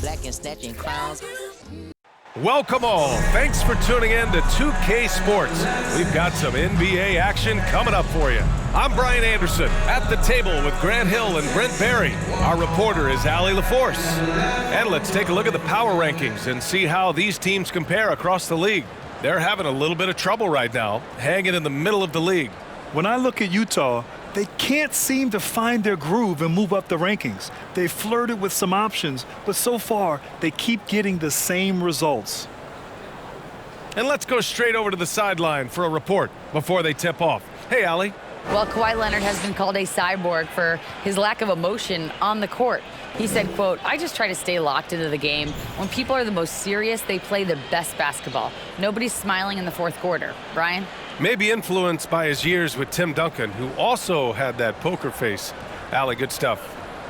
black and snatching crowns. Welcome all. Thanks for tuning in to 2K Sports. We've got some NBA action coming up for you. I'm Brian Anderson at the table with Grant Hill and Brent Barry. Our reporter is Allie LaForce. And let's take a look at the power rankings and see how these teams compare across the league. They're having a little bit of trouble right now, hanging in the middle of the league. When I look at Utah, they can't seem to find their groove and move up the rankings. They flirted with some options, but so far, they keep getting the same results. And let's go straight over to the sideline for a report before they tip off. Hey, Allie. Well, Kawhi Leonard has been called a cyborg for his lack of emotion on the court. He said, quote, "I just try to stay locked into the game. When people are the most serious, they play the best basketball. Nobody's smiling in the fourth quarter." Brian? Maybe influenced by his years with Tim Duncan, who also had that poker face. Allie, good stuff.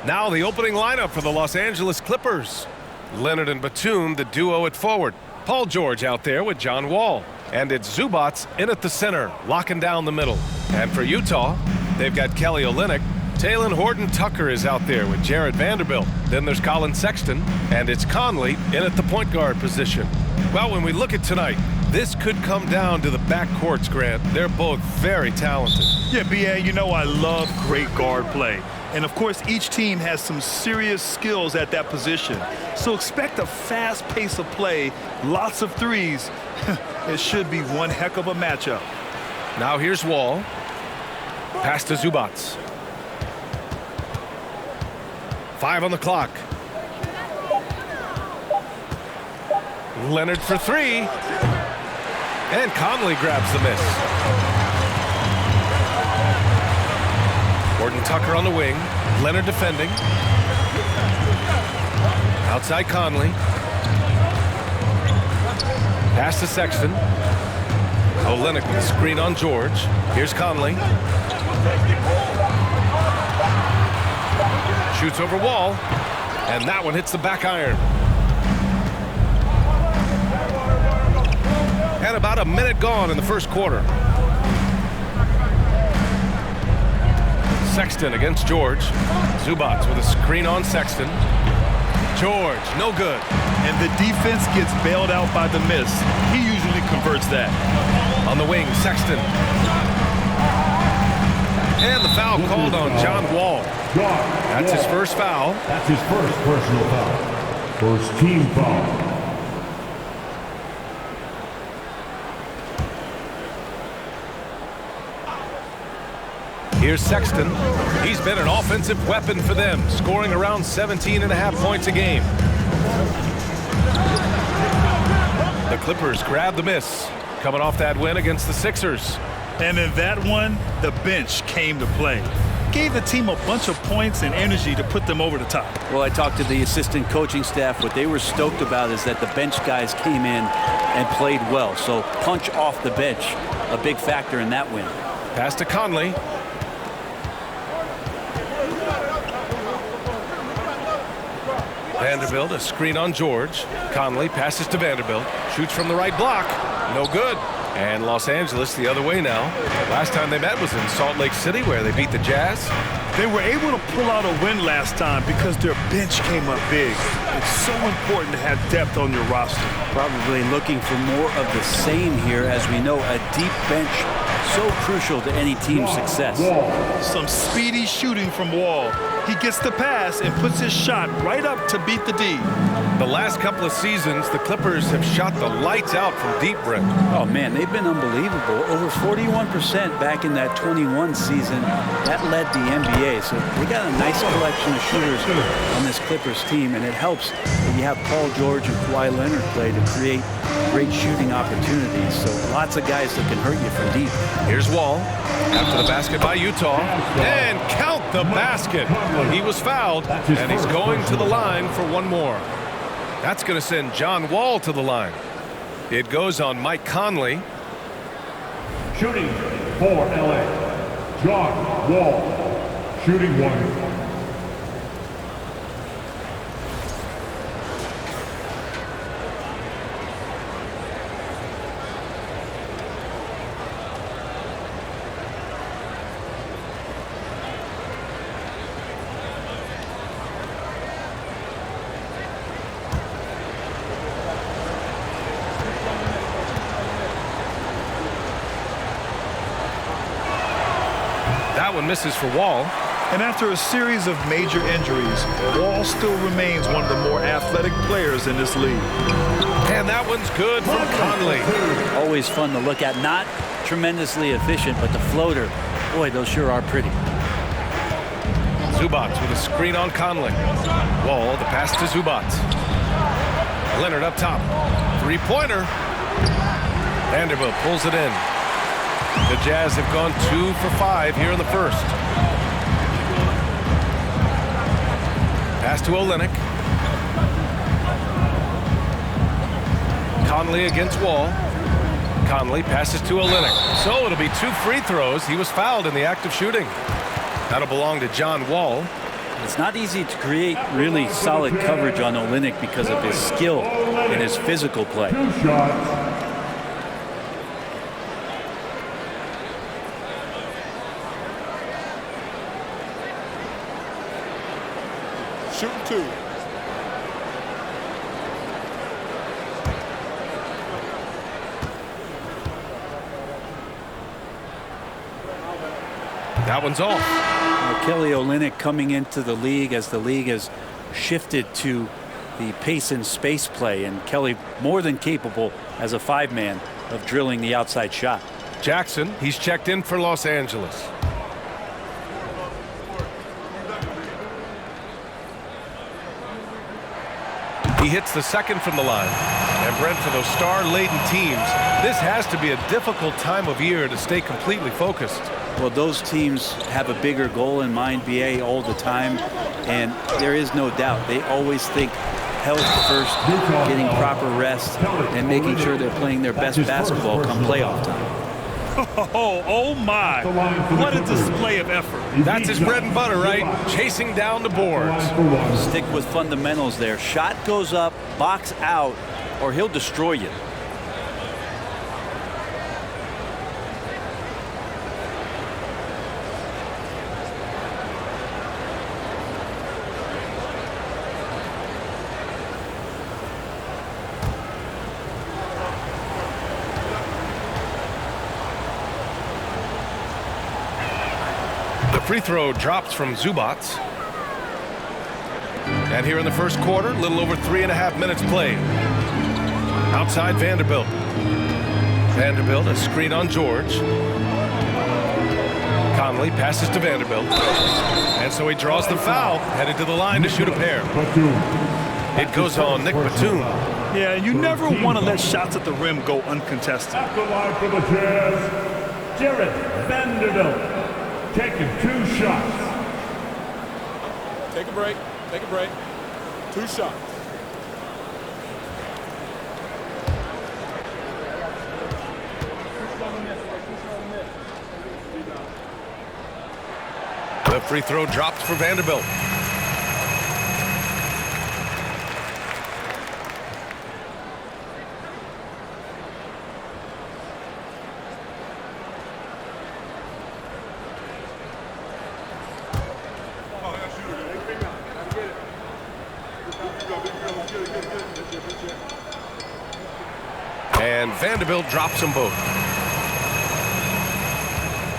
Now the opening lineup for the Los Angeles Clippers. Leonard and Batum, the duo at forward. Paul George out there with John Wall. And it's Zubac in at the center, locking down the middle. And for Utah, they've got Kelly Olynyk. Talen Horton-Tucker is out there with Jared Vanderbilt. Then there's Colin Sexton, and it's Conley in at the point guard position. Well, when we look at tonight, this could come down to the backcourts, Grant. They're both very talented. Yeah, B.A., you know I love great guard play. And, of course, each team has some serious skills at that position. So expect a fast pace of play, lots of threes. It should be one heck of a matchup. Now here's Wall. Pass to Zubac. 5 on the clock. Leonard for 3. And Conley grabs the miss. Horton-Tucker on the wing. Leonard defending. Outside Conley. Pass to Sexton. Olynyk with a screen on George. Here's Conley. Shoots over Wall. And that one hits the back iron. And about a minute gone in the first quarter. Sexton against George. Zubac with a screen on Sexton. George, no good. And the defense gets bailed out by the miss. He usually converts that. On the wing, Sexton. And the foul called on John Wall. That's his first foul. That's his first personal foul. First team foul. Here's Sexton. He's been an offensive weapon for them, scoring around 17.5 points a game. The Clippers grab the miss, coming off that win against the Sixers. And in that one, the bench came to play. Gave the team a bunch of points and energy to put them over the top. Well, I talked to the assistant coaching staff. What they were stoked about is that the bench guys came in and played well. So punch off the bench, a big factor in that win. Pass to Conley. Vanderbilt, a screen on George. Conley passes to Vanderbilt. Shoots from the right block. No good. And Los Angeles the other way now. Last time they met was in Salt Lake City, where they beat the Jazz. They were able to pull out a win last time because their bench came up big. It's so important to have depth on your roster. Probably looking for more of the same here. As we know, a deep bench so crucial to any team's success. Some speedy shooting from Wall. He gets the pass and puts his shot right up to beat the D. The last couple of seasons, the Clippers have shot the lights out from deep, Brent. Oh, man, they've been unbelievable. Over 41% back in that 21 season. That led the NBA. So they got a nice collection of shooters on this Clippers team, and it helps that you have Paul George and Kawhi Leonard play to create great shooting opportunities. So lots of guys that can hurt you from deep. Here's Wall. After the basket by Utah. And count the basket. He was fouled, and he's going to the line for one more. That's going to send John Wall to the line. It goes on Mike Conley. Shooting for LA, John Wall. Shooting one. one misses for Wall. And after a series of major injuries, Wall still remains one of the more athletic players in this league. And that one's good from Conley. Always fun to look at. Not tremendously efficient, but the floater, boy, those sure are pretty. Zubac with a screen on Conley. Wall, the pass to Zubac. Leonard up top. Three-pointer. Vanderbilt pulls it in. The Jazz have gone 2 for 5 here in the first. Pass to Olynyk. Conley against Wall. Conley passes to Olynyk. So it'll be 2 free throws. He was fouled in the act of shooting. That'll belong to John Wall. It's not easy to create really solid coverage on Olynyk because of his skill and his physical play. 2 shots. Shooting 2. That one's off. Kelly Olynyk coming into the league as the league has shifted to the pace and space play, and Kelly more than capable as a 5-man of drilling the outside shot. Jackson, he's checked in for Los Angeles. He hits the second from the line. And Brent, for those star-laden teams, this has to be a difficult time of year to stay completely focused. Well, those teams have a bigger goal in mind, BA, all the time, and there is no doubt they always think health first, getting proper rest, and making sure they're playing their best basketball come playoff time. Oh my, what a display of effort. That's his bread and butter, right? Chasing down the boards. Stick with fundamentals there. Shot goes up, box out, or he'll destroy you. Free throw drops from Zubac. And here in the first quarter, a little over 3.5 minutes played. Outside Vanderbilt. Vanderbilt, a screen on George. Conley passes to Vanderbilt. And so he draws the foul, headed to the line to shoot a pair. It goes on Nick Batum. Yeah, you never want to let shots at the rim go uncontested. At the line for the Jazz, Jared Vanderbilt. Taking 2 shots. Take a break. Take a break. 2 shots. The free throw drops for Vanderbilt. And Vanderbilt drops them both.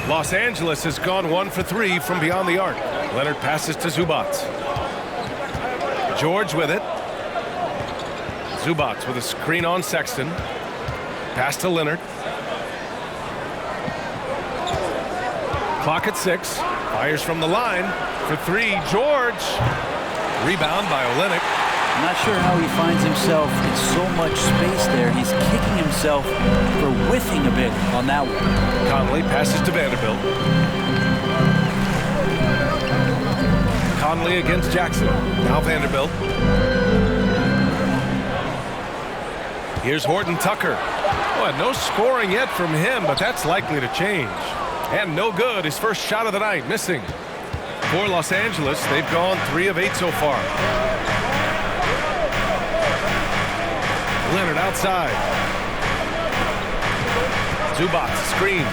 Los Angeles has gone 1 for 3 from beyond the arc. Leonard passes to Zubac. George with it. Zubac with a screen on Sexton. Pass to Leonard. Clock at 6. Fires from the line for 3. George. Rebound by Olynyk. I'm not sure how he finds himself in so much space there. He's kicking himself for whiffing a bit on that one. Conley passes to Vanderbilt. Conley against Jackson. Now Vanderbilt. Here's Horton Tucker. Well, no scoring yet from him, but that's likely to change. And no good. His first shot of the night, missing. For Los Angeles, they've gone 3 of 8 so far. Leonard outside. Zubac, screen.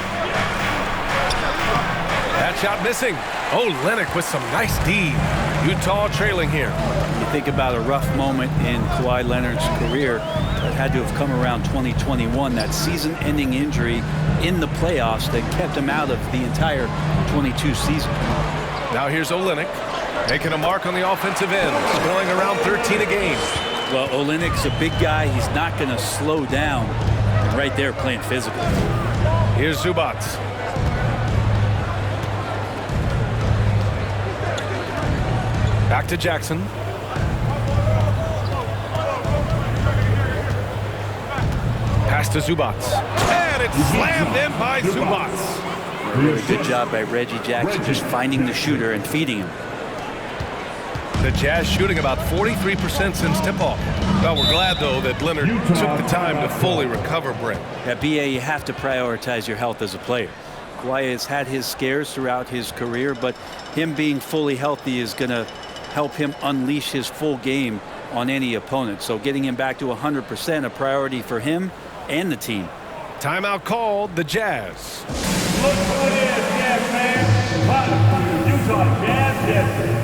That shot missing. Oh, Olynyk with some nice D. Utah trailing here. You think about a rough moment in Kawhi Leonard's career that had to have come around 2021, that season-ending injury in the playoffs that kept him out of the entire 22 season. Now here's Olynyk making a mark on the offensive end, scoring around 13 a game. Well, Olynyk's a big guy. He's not going to slow down. And right there playing physical. Here's Zubac. Back to Jackson. Pass to Zubac. And it's slammed in by Zubac. Really good job by Reggie Jackson just finding the shooter and feeding him. The Jazz shooting about 43% since tip-off. Well, we're glad, though, that Leonard took the time to fully recover, Brent. At BA, you have to prioritize your health as a player. Kawhi has had his scares throughout his career, but him being fully healthy is going to help him unleash his full game on any opponent. So getting him back to 100% a priority for him and the team. Timeout called, the Jazz. Look who it is, Jazz man. Utah Jazz, yes.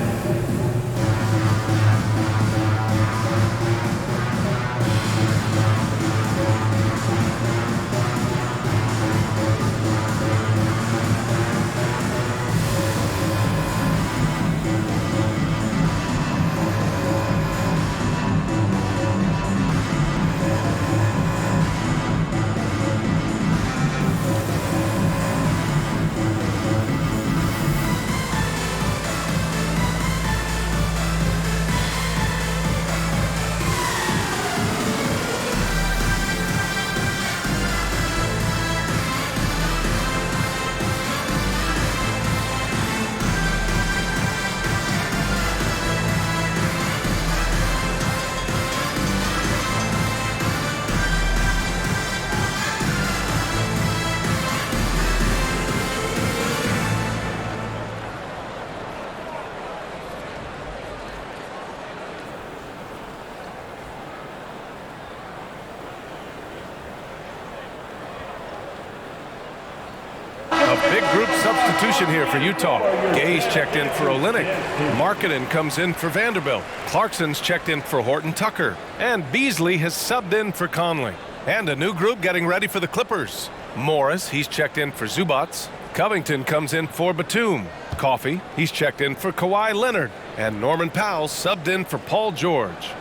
Big group substitution here for Utah. Gay's checked in for Olynyk. Markkanen comes in for Vanderbilt. Clarkson's checked in for Horton Tucker. And Beasley has subbed in for Conley. And a new group getting ready for the Clippers. Morris, he's checked in for Zubac. Covington comes in for Batum. Coffey, he's checked in for Kawhi Leonard. And Norman Powell subbed in for Paul George.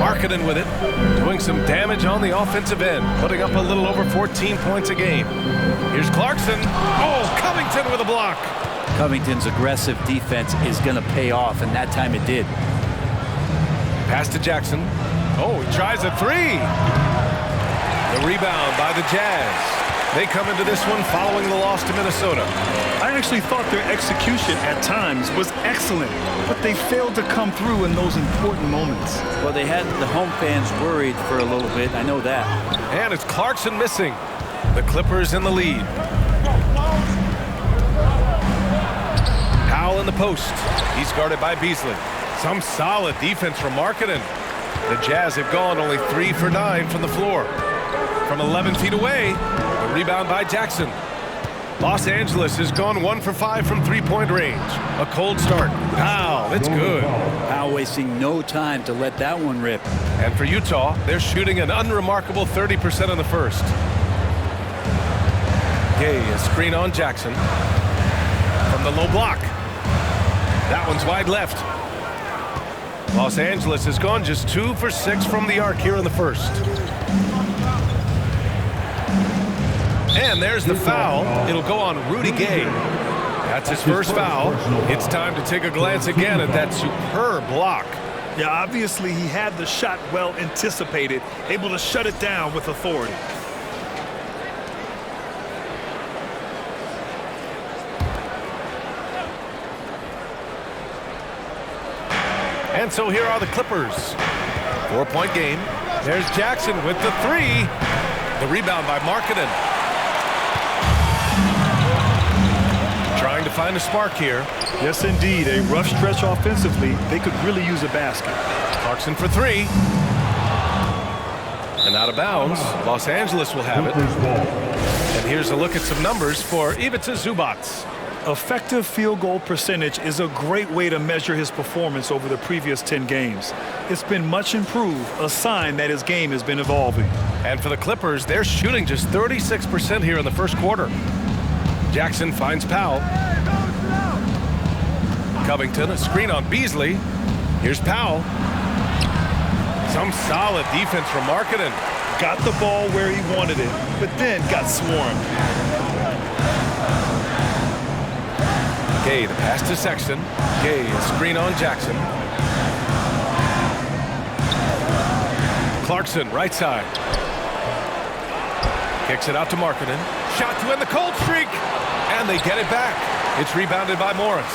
Markkanen with it, doing some damage on the offensive end, putting up a little over 14 points a game. Here's Clarkson. Oh, Covington with a block. Covington's aggressive defense is going to pay off, and that time it did. Pass to Jackson. Oh, he tries a three. The rebound by the Jazz. They come into this one following the loss to Minnesota. I actually thought their execution at times was excellent, but they failed to come through in those important moments. Well, they had the home fans worried for a little bit. I know that. And it's Clarkson missing. The Clippers in the lead. Powell in the post. He's guarded by Beasley. Some solid defense from Markkanen. The Jazz have gone only 3 for 9 from the floor. From 11 feet away, the rebound by Jackson. Los Angeles has gone 1 for 5 from three-point range. A cold start. Powell, it's good. Powell wasting no time to let that one rip. And for Utah, they're shooting an unremarkable 30% in the first. Gay, a screen on Jackson. From the low block. That one's wide left. Los Angeles has gone just 2 for 6 from the arc here in the first. And there's the foul. It'll go on Rudy Gay. That's his first foul. It's time to take a glance again at that superb block. Yeah, obviously he had the shot well anticipated, able to shut it down with authority. And so here are the Clippers. 4-point game. There's Jackson with the three. The rebound by Markkanen. Trying to find a spark here. Yes, indeed. A rough stretch offensively. They could really use a basket. Clarkson for three. And out of bounds. Los Angeles will have it. And And here's a look at some numbers for Ivica Zubac. Effective field goal percentage is a great way to measure his performance over the previous 10 games. It's been much improved, a sign that his game has been evolving. And for the Clippers, they're shooting just 36% here in the first quarter. Jackson finds Powell. Covington, a screen on Beasley. Here's Powell. Some solid defense from Markkanen. Got the ball where he wanted it, but then got swarmed. Gay, the pass to Sexton. Gay, a screen on Jackson. Clarkson, right side. Kicks it out to Markkanen. Shot to end the cold streak. And they get it back. It's rebounded by Morris.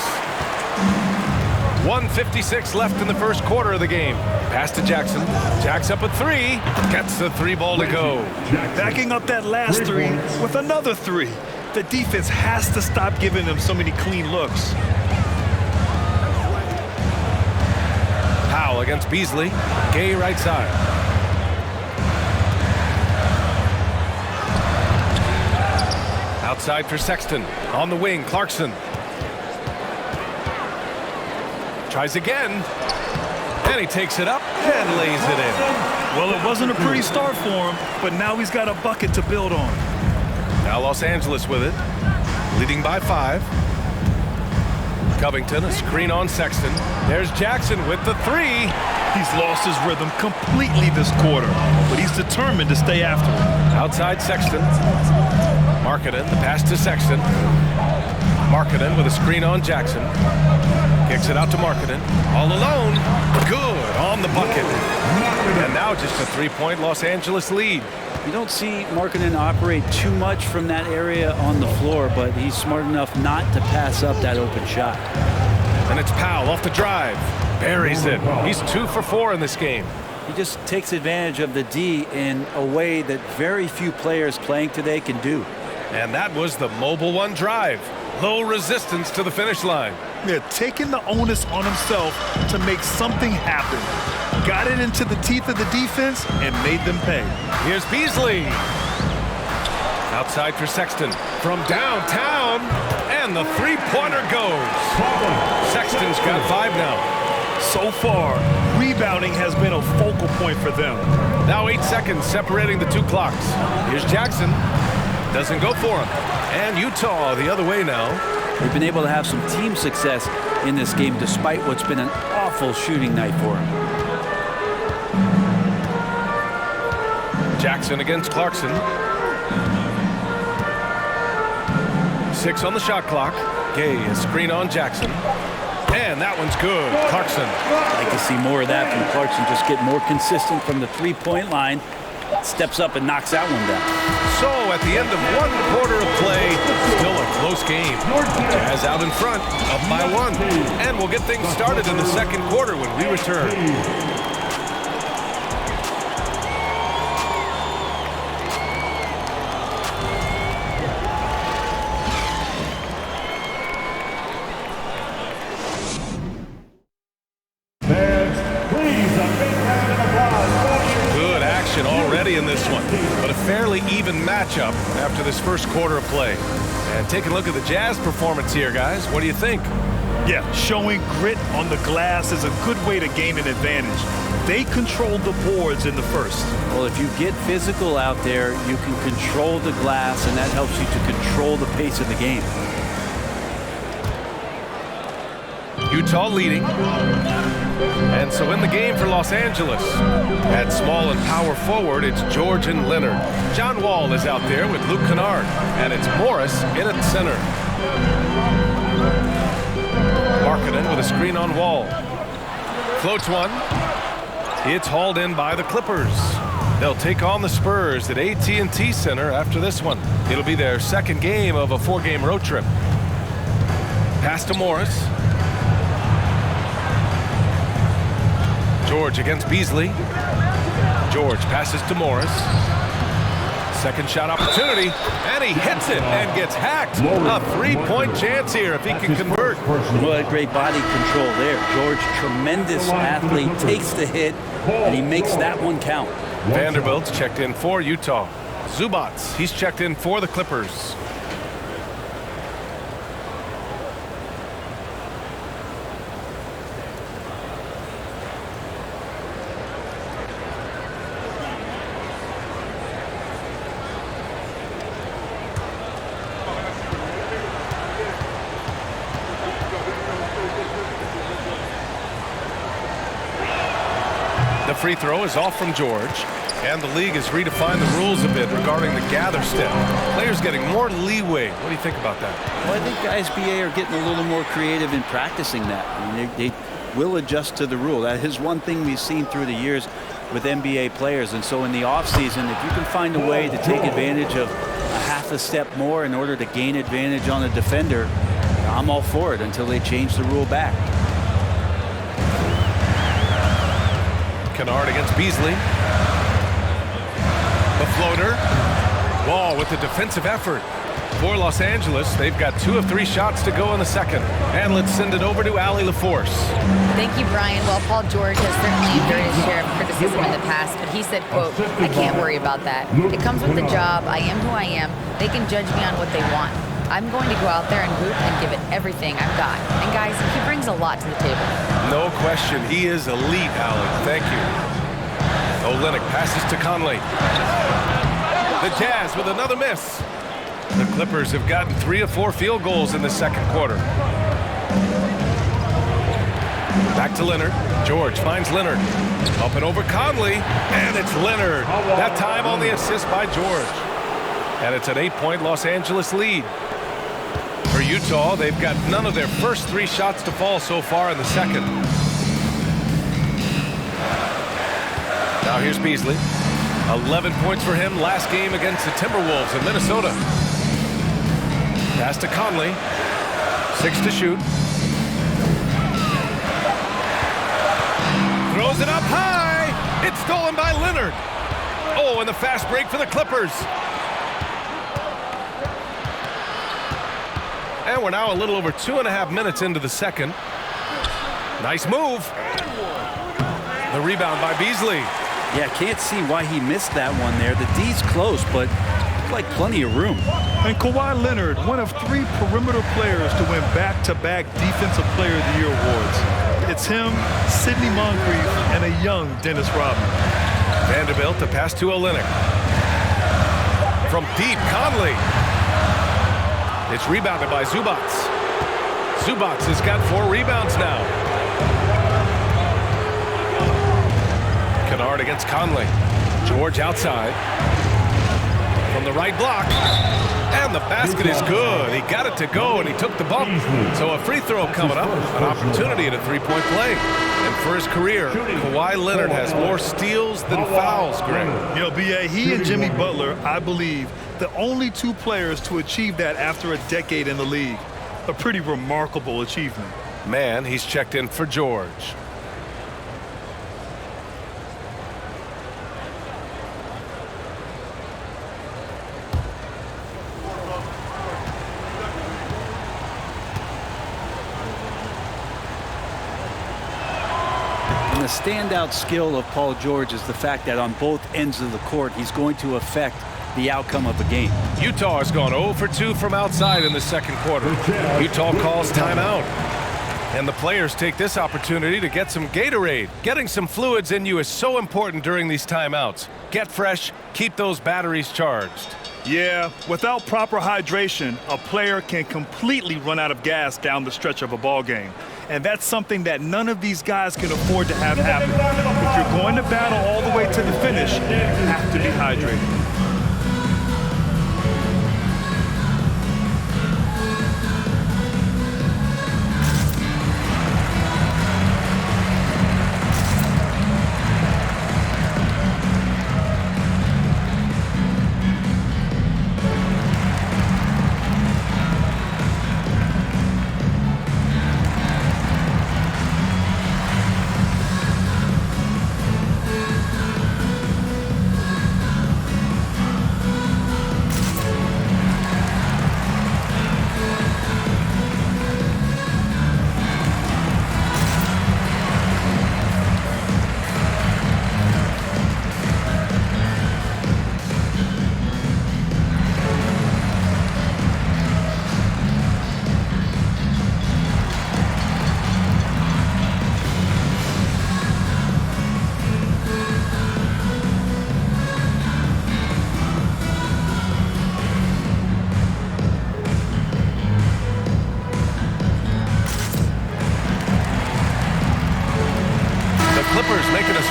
1:56 left in the first quarter of the game. Pass to Jackson. Jack's up a three. Gets the three ball to go. Backing up that last three with another three. The defense has to stop giving them so many clean looks. Powell against Beasley. Gay right side. Outside for Sexton. On the wing, Clarkson. Tries again. And he takes it up and lays it in. Well, it wasn't a pretty start for him, but now he's got a bucket to build on. Now Los Angeles with it. Leading by 5. Covington, a screen on Sexton. There's Jackson with the three. He's lost his rhythm completely this quarter, but he's determined to stay after it. Outside Sexton. Markkanen, the pass to Sexton. Markkanen with a screen on Jackson. Kicks it out to Markkanen. All alone. Good on the bucket. And now just a three-point Los Angeles lead. You don't see Markkanen operate too much from that area on the floor, but he's smart enough not to pass up that open shot. And it's Powell off the drive. Buries it. He's 2 for 4 in this game. He just takes advantage of the D in a way that very few players playing today can do. And that was the Mobile One drive. Low resistance to the finish line. They're taking the onus on himself to make something happen. Got it into the teeth of the defense and made them pay. Here's Beasley. Outside for Sexton. From downtown. And the three-pointer goes. Sexton's got 5 now. So far, rebounding has been a focal point for them. Now 8 seconds separating the two clocks. Here's Jackson. Doesn't go for him. And Utah the other way now. They've been able to have some team success in this game despite what's been an awful shooting night for him. Jackson against Clarkson. 6 on the shot clock. Gay, a screen on Jackson. And that one's good. Clarkson. I'd like to see more of that from Clarkson. Just get more consistent from the three-point line. Steps up and knocks that one down. So at the end of 1 quarter of play, still a close game. Jazz out in front, up by 1. And we'll get things started in the second quarter when we return. Already in this one, but a fairly even matchup after this first quarter of play. And taking a look at the Jazz performance here, guys. What do you think? Yeah, showing grit on the glass is a good way to gain an advantage. They controlled the boards in the first. Well, if you get physical out there, you can control the glass, and that helps you to control the pace of the game. Utah leading. And so in the game for Los Angeles, at small and power forward, it's George and Leonard. John Wall is out there with Luke Kennard, and it's Morris in at center. Markkanen with a screen on Wall. Floats one. It's hauled in by the Clippers. They'll take on the Spurs at AT&T Center after this one. It'll be their second game of a 4-game road trip. Pass to Morris. George against Beasley. George passes to Morris. Second shot opportunity, and he hits it and gets hacked. A 3-point chance here if he can convert. What great body control there. George, tremendous athlete, takes the hit, and he makes that one count. Vanderbilt's checked in for Utah. Zubats, he's checked in for the Clippers. The free throw is off from George, and the league has redefined the rules a bit regarding the gather step. Players getting more leeway. What do you think about that? Well, I think the SBA are getting a little more creative in practicing that. I mean, they will adjust to the rule. That is one thing we've seen through the years with NBA players. And so in the offseason, if you can find a way to take advantage of a half a step more in order to gain advantage on a defender, I'm all for it until they change the rule back. Kennard against Beasley. The floater. Wall with the defensive effort for Los Angeles. They've got 2 of 3 shots to go in the second. And let's send it over to Allie LaForce. Thank you, Brian. Well, Paul George has certainly endured his share of criticism in the past, but he said, quote, "I can't worry about that. It comes with the job. I am who I am. They can judge me on what they want. I'm going to go out there and hoop and give it everything I've got." And guys, he brings a lot to the table. No question. He is elite, Allie. Thank you. Olynyk passes to Conley. The Jazz with another miss. The Clippers have gotten 3 of 4 field goals in the second quarter. Back to Leonard. George finds Leonard. Up and over Conley. And it's Leonard. That time on the assist by George. And it's an 8-point Los Angeles lead. For Utah, they've got none of their first 3 shots to fall so far in the second. Now here's Beasley. 11 points for him last game against the Timberwolves in Minnesota. Pass to Conley. 6 to shoot. Throws it up high. It's stolen by Leonard. Oh, and the fast break for the Clippers. And we're now a little over 2.5 minutes into the second. Nice move. The rebound by Beasley. Yeah, can't see why he missed that one there. The D's close, but like plenty of room. And Kawhi Leonard, one of 3 perimeter players to win back-to-back Defensive Player of the Year awards. It's him, Sidney Moncrief, and a young Dennis Rodman. Vanderbilt, the pass to Olynyk. From deep, Conley. It's rebounded by Zubats. Zubats has got 4 rebounds now. Kennard against Conley. George outside. From the right block. And the basket is good. He got it to go, and he took the bump. So a free throw coming up. An opportunity at a 3-point play. And for his career, Kawhi Leonard has more steals than fouls, Greg. You know, B.A., he and Jimmy Butler, I believe, the only 2 players to achieve that after a decade in the league. A pretty remarkable achievement. Man, he's checked in for George. And the standout skill of Paul George is the fact that on both ends of the court, he's going to affect the outcome of the game. Utah has gone 0 for 2 from outside in the second quarter. Utah calls timeout. And the players take this opportunity to get some Gatorade. Getting some fluids in you is so important during these timeouts. Get fresh, keep those batteries charged. Yeah, without proper hydration, a player can completely run out of gas down the stretch of a ball game. And that's something that none of these guys can afford to have happen. If you're going to battle all the way to the finish, you have to be hydrated.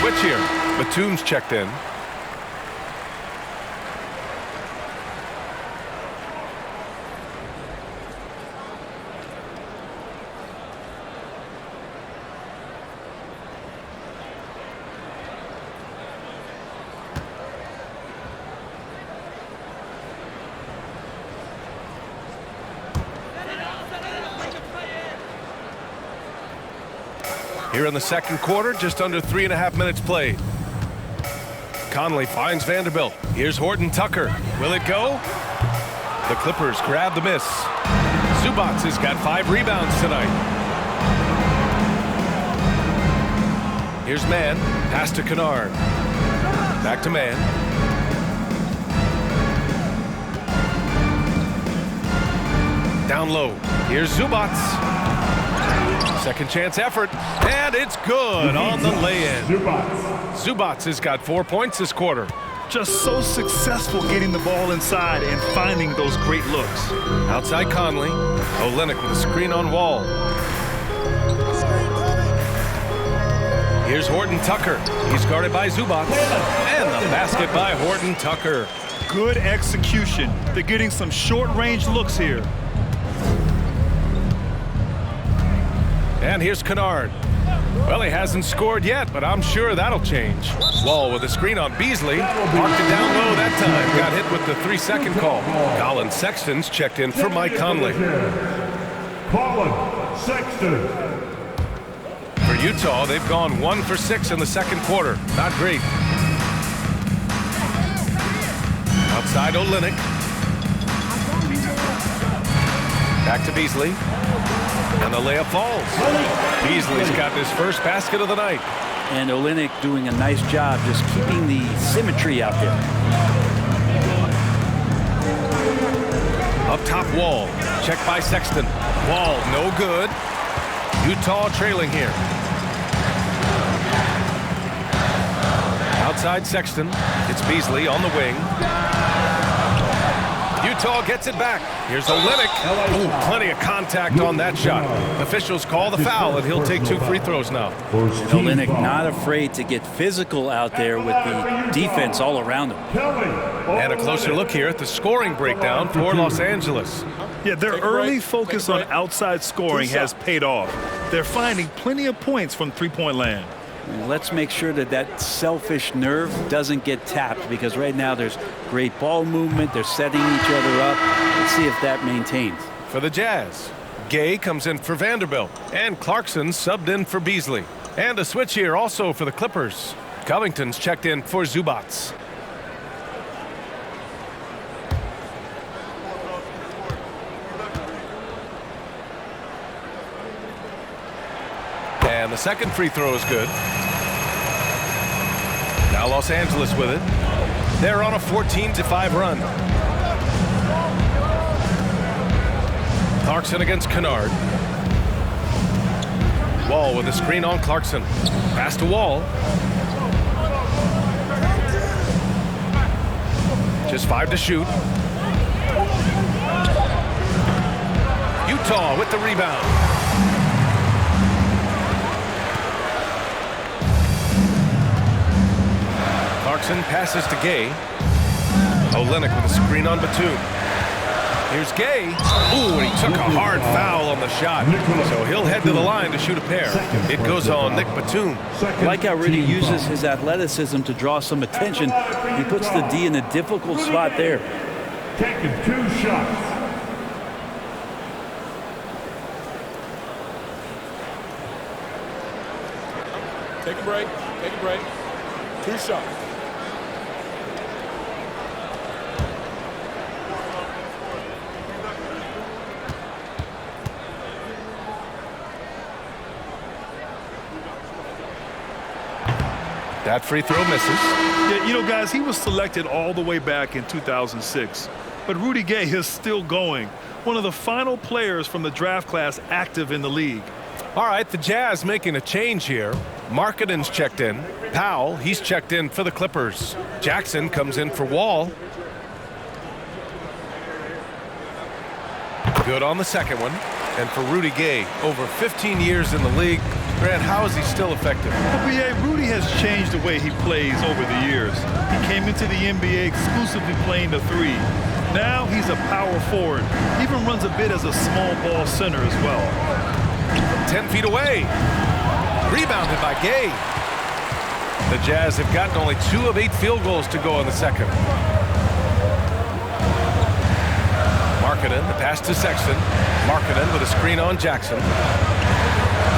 switch here. Batum's checked in. Here in the second quarter, just under 3.5 minutes played. Conley finds Vanderbilt. Here's Horton Tucker. Will it go? The Clippers grab the miss. Zubac has got 5 rebounds tonight. Here's Mann. Pass to Kennard. Back to Mann. Down low. Here's Zubac. Second chance effort, and it's good on the lay-in. Zubac has got 4 points this quarter. Just so successful getting the ball inside and finding those great looks. Outside Conley. Olynyk with a screen on Wall. Here's Horton Tucker. He's guarded by Zubac. And the basket by Horton Tucker. Good execution. They're getting some short-range looks here. And here's Kennard. Well, he hasn't scored yet, but I'm sure that'll change. Wall with a screen on Beasley. Marked it down low that time. Got hit with the 3-second call. Colin Sexton's checked in for Mike Conley. Colin Sexton. For Utah, they've gone 1 for 6 in the second quarter. Not great. Outside Olynyk. Back to Beasley. And the layup falls. Beasley's got his first basket of the night. And Olynyk doing a nice job just keeping the symmetry out there. Up top, Wall. Check by Sexton. Wall, no good. Utah trailing here. Outside Sexton. It's Beasley on the wing. Utah gets it back. Here's Olynyk. Ooh, plenty of contact on that shot. Officials call the foul, and he'll take 2 free throws now. And Olynyk not afraid to get physical out there with the defense all around him. And a closer look here at the scoring breakdown for Los Angeles. Yeah, their early focus on outside scoring has paid off. They're finding plenty of points from three-point land. Let's make sure that that selfish nerve doesn't get tapped, because right now there's great ball movement. They're setting each other up. Let's see if that maintains. For the Jazz, Gay comes in for Vanderbilt, and Clarkson subbed in for Beasley. And a switch here also for the Clippers. Covington's checked in for Zubac. And the second free throw is good. Now Los Angeles with it. They're on a 14-5 run. Clarkson against Kennard. Wall with a screen on Clarkson. Pass to Wall. Just 5 to shoot. Utah with the rebound. Clarkson passes to Gay. Olynyk with a screen on Batum. Here's Gay. Ooh, and he took a hard foul on the shot. So he'll head to the line to shoot a pair. It goes on Nick Batum. I like how Rudy uses his athleticism to draw some attention. He puts the D in a difficult spot there. Taking 2 shots. Take a break. Take a break. 2 shots. That free throw misses. Yeah, you know, guys, he was selected all the way back in 2006. But Rudy Gay is still going. One of the final players from the draft class active in the league. All right, the Jazz making a change here. Markkanen's checked in. Powell, he's checked in for the Clippers. Jackson comes in for Wall. Good on the second one. And for Rudy Gay, over 15 years in the league, Grant, how is he still effective? Well, B.A., Rudy has changed the way he plays over the years. He came into the NBA exclusively playing the three. Now he's a power forward. He even runs a bit as a small ball center as well. 10 feet away. Rebounded by Gay. The Jazz have gotten only 2 of 8 field goals to go in the second. Markkanen, the pass to Sexton. Markkanen with a screen on Jackson.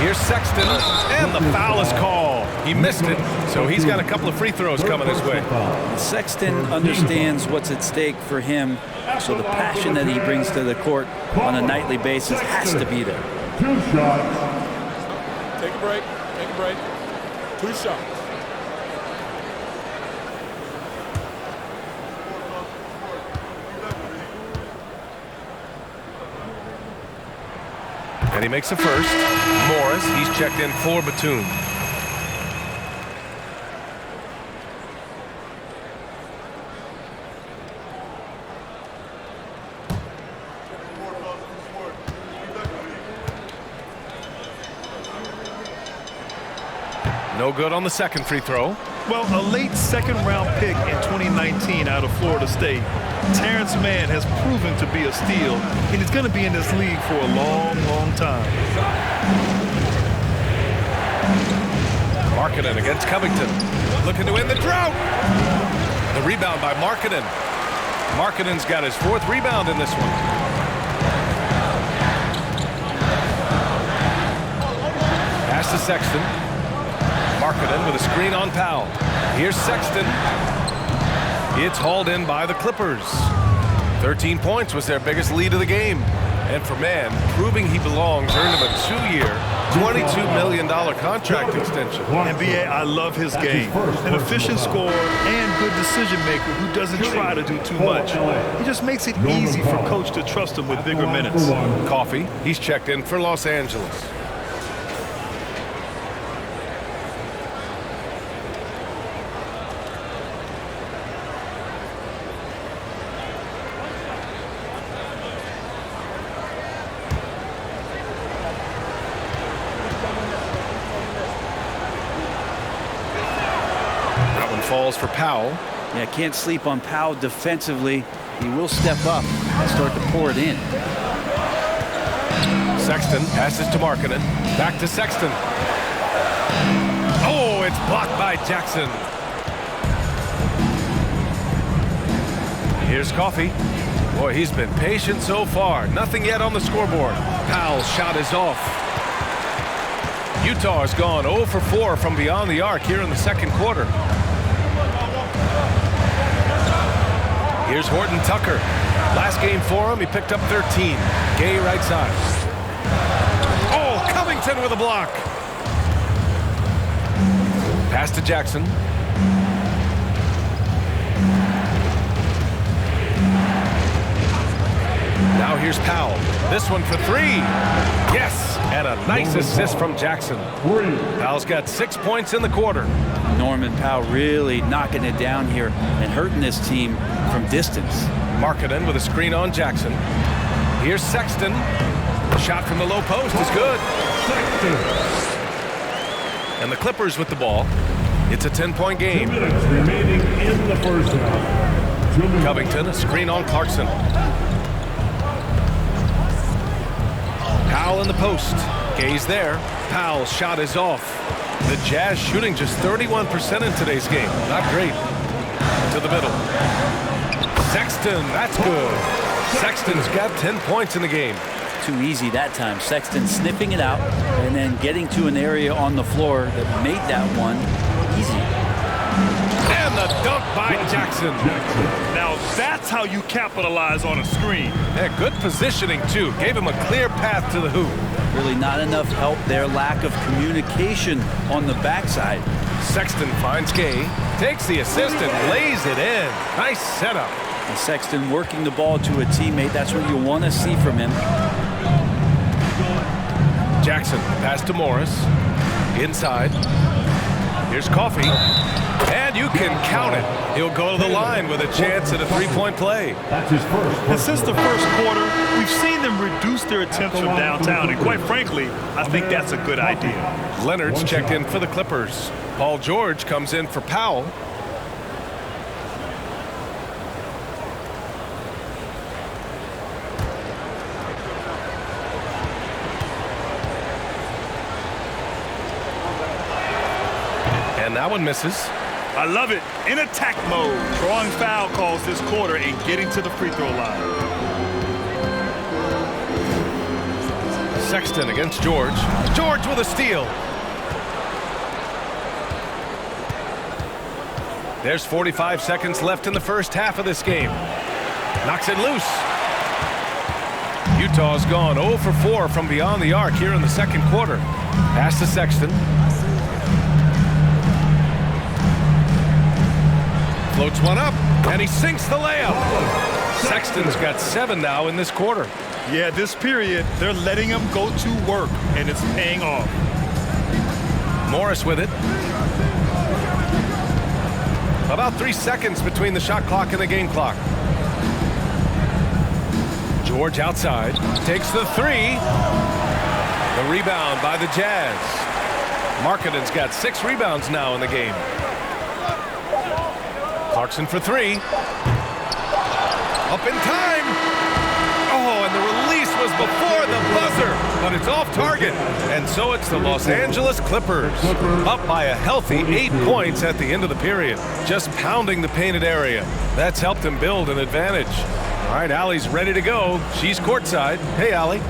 Here's Sexton, and the foul is called. He missed it, so he's got a couple of free throws coming his way. Sexton understands what's at stake for him, so the passion that he brings to the court on a nightly basis has to be there. 2 shots. Take a break. Take a break. 2 shots. And he makes the first. Morris, he's checked in for Batum. No good on the second free throw. Well, a late second-round pick in 2019 out of Florida State, Terrence Mann has proven to be a steal, and he's going to be in this league for a long, long time. Markkanen against Covington. Looking to win the drought. The rebound by Markkanen. Markkanen's got his 4th rebound in this one. Pass to Sexton. Markkanen with a screen on Powell. Here's Sexton. It's hauled in by the Clippers. 13 points was their biggest lead of the game. And for Mann, proving he belongs, earned him a 2-year, $22 million contract extension. NBA, I love his game. An efficient scorer and good decision maker who doesn't try to do too much. He just makes it easy for coach to trust him with bigger minutes. Coffey, he's checked in for Los Angeles. Falls for Powell. Yeah, can't sleep on Powell defensively. He will step up and start to pour it in. Sexton passes to Markkanen. Back to Sexton. Oh, it's blocked by Jackson. Here's Coffey. Boy, he's been patient so far. Nothing yet on the scoreboard. Powell's shot is off. Utah has gone 0 for 4 from beyond the arc here in the second quarter. Here's Horton Tucker. Last game for him, he picked up 13. Gay right side. Oh, Covington with a block. Pass to Jackson. Now here's Powell. This one for 3. Yes, and a nice assist from Jackson. Powell's got 6 points in the quarter. Norman Powell really knocking it down here and hurting this team from distance. Markkanen with a screen on Jackson. Here's Sexton. The shot from the low post is good. And the Clippers with the ball. It's a 10-point game. 2 minutes remaining in the first half. 2 minutes. Covington, a screen on Clarkson. Powell in the post. Gay's there. Powell's shot is off. The Jazz shooting just 31% in today's game. Not great. To the middle. Sexton, that's good. Sexton's got 10 points in the game. Too easy that time. Sexton sniffing it out and then getting to an area on the floor that made that one easy. And the dunk by Jackson. Now that's how you capitalize on a screen. Yeah, good positioning, too. Gave him a clear path to the hoop. Really not enough help there. Lack of communication on the backside. Sexton finds Gay, takes the assist and lays it in. Nice setup. And Sexton working the ball to a teammate. That's what you want to see from him. Jackson, pass to Morris. Inside. Here's Coffey. And you can count it. He'll go to the line with a chance at a three-point play. That's his first. And since the first quarter, we've seen them reduce their attempts from downtown, and quite frankly, I think that's a good idea. Leonard's checked in for the Clippers. Paul George comes in for Powell. And that one misses. I love it. In attack mode, drawing foul calls this quarter and getting to the free throw line. Sexton against George. George with a steal. There's 45 seconds left in the first half of this game. Knocks it loose. Utah's gone 0 for 4 from beyond the arc here in the second quarter. Pass to Sexton. Floats one up, and he sinks the layup. Sexton's got 7 now in this quarter. Yeah, this period, they're letting him go to work, and it's paying off. Morris with it. About 3 seconds between the shot clock and the game clock. George outside, takes the three. The rebound by the Jazz. Markkanen's got 6 rebounds now in the game. Clarkson for 3. Up in time. Oh, and the release was before the buzzer, but it's off target. And so it's the Los Angeles Clippers, up by a healthy 8 points at the end of the period, just pounding the painted area. That's helped them build an advantage. All right, Allie's ready to go. She's courtside. Hey, Allie.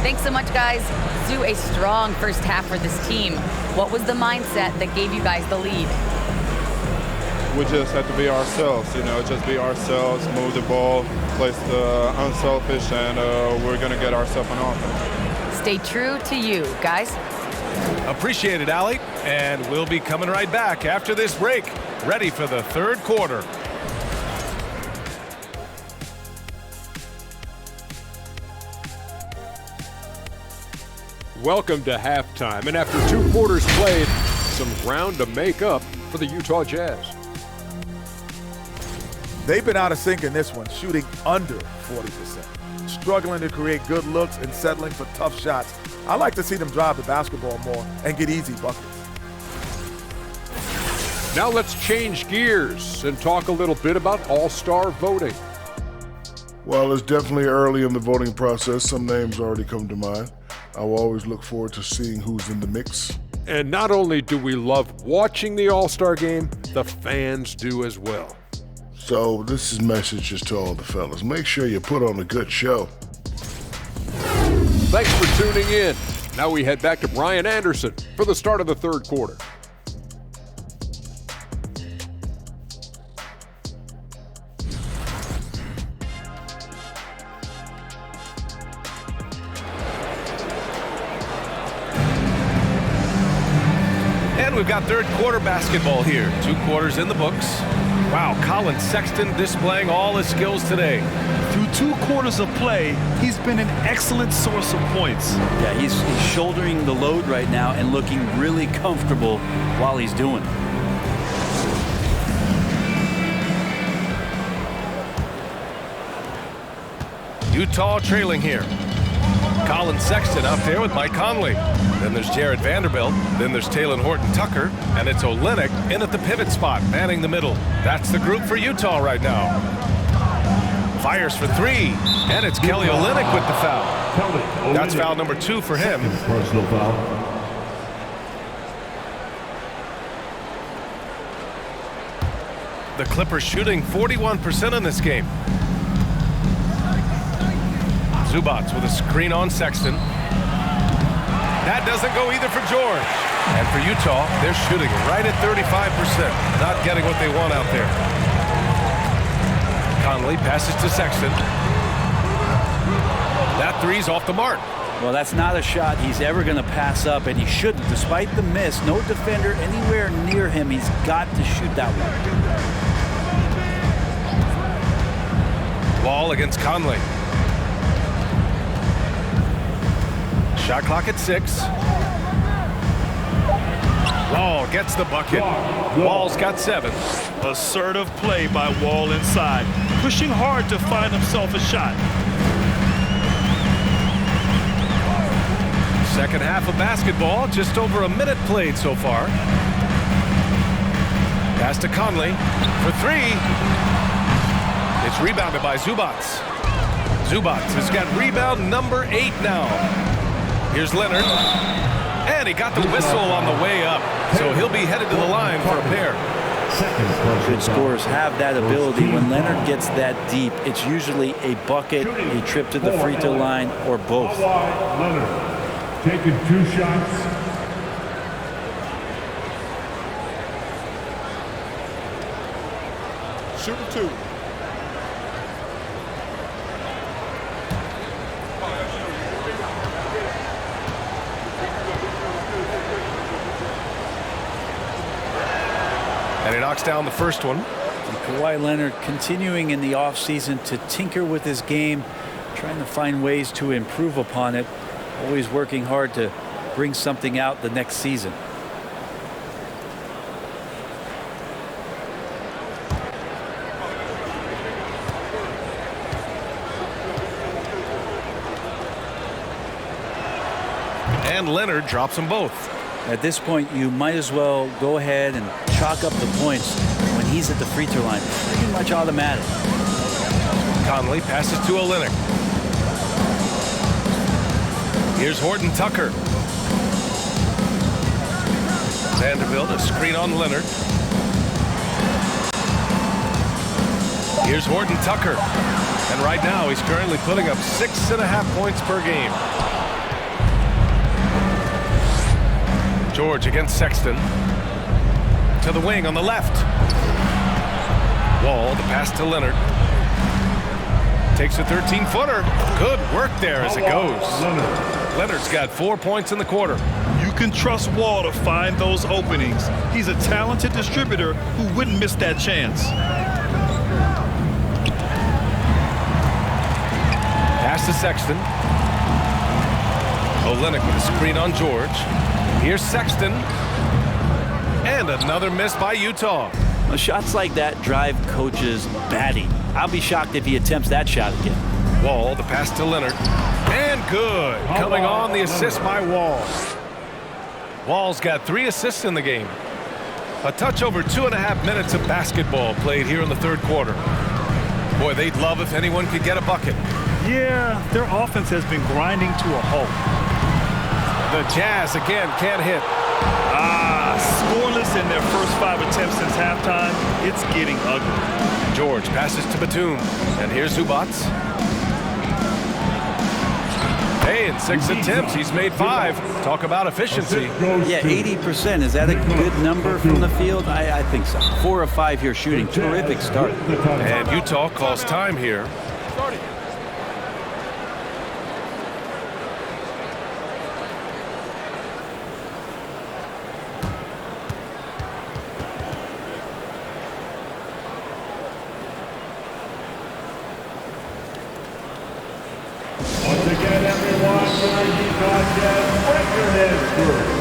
Thanks so much, guys. Sue, a strong first half for this team. What was the mindset that gave you guys the lead? We just have to be ourselves, just be ourselves, move the ball, play unselfish, and we're going to get ourselves an offense. Stay true to you, guys. Appreciate it, Allie. And we'll be coming right back after this break, ready for the third quarter. Welcome to halftime. And after 2 quarters played, some ground to make up for the Utah Jazz. They've been out of sync in this one, shooting under 40%. Struggling to create good looks and settling for tough shots. I like to see them drive the basketball more and get easy buckets. Now let's change gears and talk a little bit about All-Star voting. Well, it's definitely early in the voting process. Some names already come to mind. I will always look forward to seeing who's in the mix. And not only do we love watching the All-Star game, the fans do as well. So this is messages to all the fellas. Make sure you put on a good show. Thanks for tuning in. Now we head back to Brian Anderson for the start of the third quarter. And we've got third quarter basketball here. 2 quarters in the books. Wow, Colin Sexton displaying all his skills today. Through 2 quarters of play, he's been an excellent source of points. Yeah, he's shouldering the load right now and looking really comfortable while he's doing it. Utah trailing here. Colin Sexton out there with Mike Conley. Then there's Jared Vanderbilt. Then there's Talen Horton-Tucker. And it's Olynyk in at the pivot spot, manning the middle. That's the group for Utah right now. Fires for 3. And it's Kelly Olynyk with the foul. That's foul number 2 for him. Personal foul. The Clippers shooting 41% in this game. Zubats with a screen on Sexton. That doesn't go either for George. And for Utah, they're shooting right at 35%. Not getting what they want out there. Conley passes to Sexton. That three's off the mark. Well, that's not a shot he's ever going to pass up, and he shouldn't. Despite the miss, no defender anywhere near him. He's got to shoot that one. Ball against Conley. Shot clock at 6. Wall gets the bucket. Wall's got 7. Assertive play by Wall inside, pushing hard to find himself a shot. Second half of basketball, just over a minute played so far. Pass to Conley for 3. It's rebounded by Zubac. Zubac has got rebound number 8 now. Here's Leonard. And he got the whistle on the way up. So he'll be headed to the line for a pair. Good scorers have that ability. When Leonard gets that deep, it's usually a bucket, a trip to the free throw line, or both. Leonard taking 2 shots. Shooting 2. And he knocks down the first one. And Kawhi Leonard continuing in the offseason to tinker with his game, trying to find ways to improve upon it, always working hard to bring something out the next season. And Leonard drops them both. At this point, you might as well go ahead and chalk up the points when he's at the free throw line. Pretty much automatic. Conley passes to Olynyk. Here's Horton Tucker. Vanderbilt, a screen on Leonard. Here's Horton Tucker. And right now, he's currently putting up 6.5 points per game. George against Sexton. To the wing on the left. Wall, the pass to Leonard. Takes a 13-footer. Good work there as it goes. Leonard's got 4 points in the quarter. You can trust Wall to find those openings. He's a talented distributor who wouldn't miss that chance. Pass to Sexton. Olynyk with a screen on George. Here's Sexton. And another miss by Utah. Well, shots like that drive coaches batty. I'll be shocked if he attempts that shot again. Wall, the pass to Leonard. And good. Coming on the assist by Wall. Wall's got 3 assists in the game. A touch over 2.5 minutes of basketball played here in the third quarter. Boy, they'd love if anyone could get a bucket. Yeah, their offense has been grinding to a halt. The Jazz again can't hit. Scoreless in their first 5 attempts since halftime. It's getting ugly. George passes to Batum. And here's Zubac. Hey, in 6 attempts, he's made 5. Talk about efficiency. Yeah, 80%. Is that a good number from the field? I think so. 4 of 5 here shooting. Terrific start. And Utah calls time here. Once again, everyone, for the Utah Jazz, break your heads through.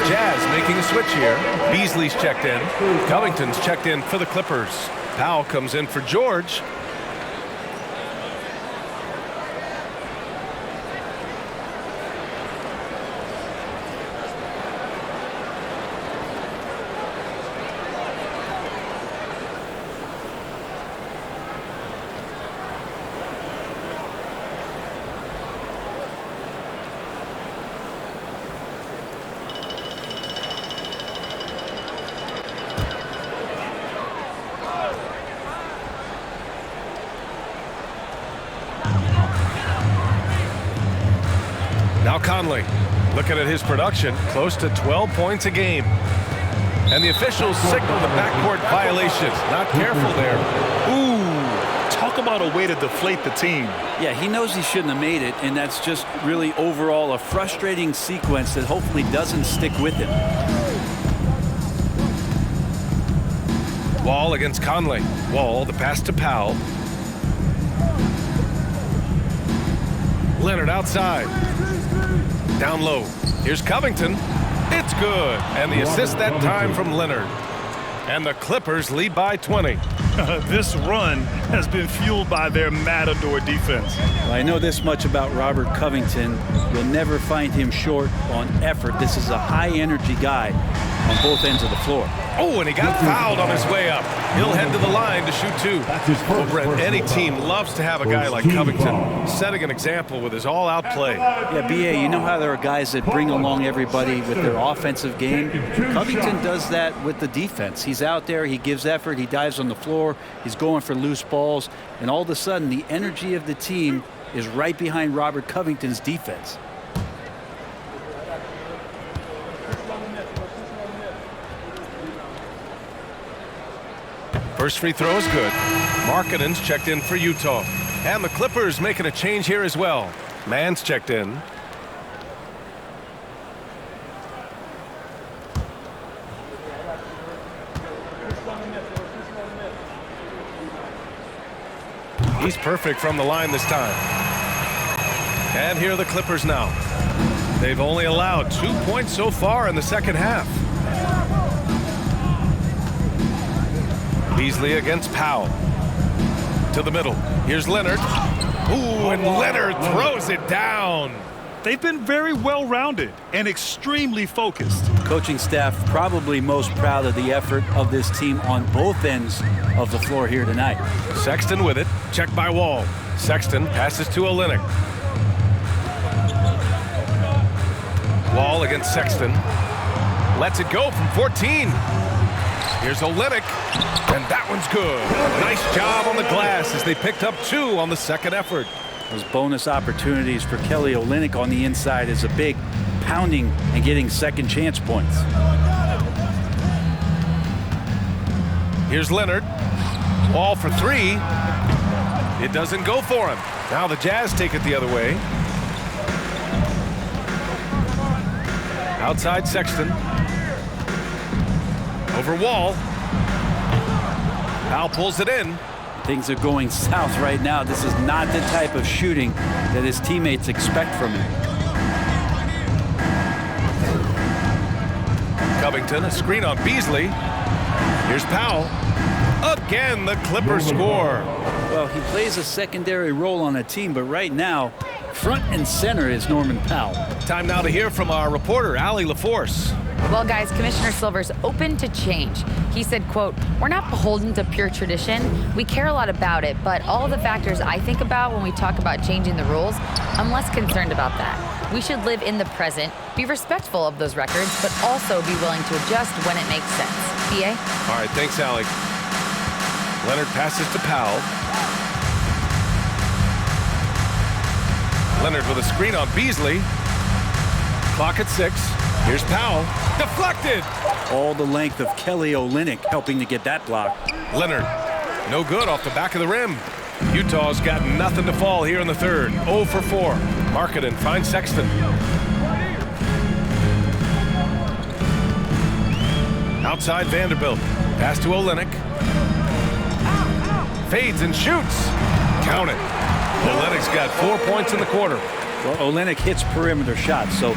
Jazz making a switch here. Beasley's checked in. Covington's checked in for the Clippers. Powell comes in for George. Now Conley, looking at his production, close to 12 points a game. And the officials signal the backcourt violation. Not careful there. Ooh, talk about a way to deflate the team. Yeah, he knows he shouldn't have made it, and that's just really overall a frustrating sequence that hopefully doesn't stick with him. Wall against Conley. Wall, the pass to Powell. Leonard outside. Down low. Here's Covington. It's good. And the assist that time from Leonard. And the Clippers lead by 20. This run has been fueled by their Matador defense. Well, I know this much about Robert Covington. You'll never find him short on effort. This is a high-energy guy on both ends of the floor. Oh, and he got fouled on his way up. He'll head to the line to shoot two. Well, Brent, any team loves to have a guy like Covington setting an example with his all-out play. Yeah, B.A., you know how there are guys that bring along everybody with their offensive game? Covington does that with the defense. He's out there, he gives effort, he dives on the floor, he's going for loose balls, and all of a sudden the energy of the team is right behind Robert Covington's defense. First free throw is good. Markkanen's checked in for Utah. And the Clippers making a change here as well. Mann's checked in. He's perfect from the line this time. And here are the Clippers now. They've only allowed 2 points so far in the second half. Beasley against Powell. To the middle. Here's Leonard. Ooh, and Leonard throws it down. They've been very well-rounded and extremely focused. Coaching staff probably most proud of the effort of this team on both ends of the floor here tonight. Sexton with it. Checked by Wall. Sexton passes to Olynyk. Wall against Sexton. Lets it go from 14. Here's Olynyk, and that one's good. Nice job on the glass as they picked up 2 on the second effort. Those bonus opportunities for Kelly Olynyk on the inside is a big pounding and getting second chance points. Here's Leonard. Wall for 3. It doesn't go for him. Now the Jazz take it the other way. Outside Sexton. Over Wall. Powell pulls it in. Things are going south right now. This is not the type of shooting that his teammates expect from him. Covington, a screen on Beasley. Here's Powell. Again, the Clippers score. Well, he plays a secondary role on a team, but right now, front and center is Norman Powell. Time now to hear from our reporter, Allie LaForce. Well, guys, Commissioner Silver's open to change. He said, quote, "We're not beholden to pure tradition. We care a lot about it, but all the factors I think about when we talk about changing the rules, I'm less concerned about that. We should live in the present, be respectful of those records, but also be willing to adjust when it makes sense." PA? All right, thanks, Allie. Leonard passes to Powell. Leonard with a screen on Beasley. Clock at 6. Here's Powell. Deflected. All the length of Kelly Olynyk helping to get that block. Leonard, no good off the back of the rim. Utah's got nothing to fall here in the third. 0 for 4. Markkanen finds Sexton. Outside Vanderbilt. Pass to Olynyk. Fades and shoots. Count it. Olynyk's got 4 points in the quarter. Well, Olynyk hits perimeter shots, so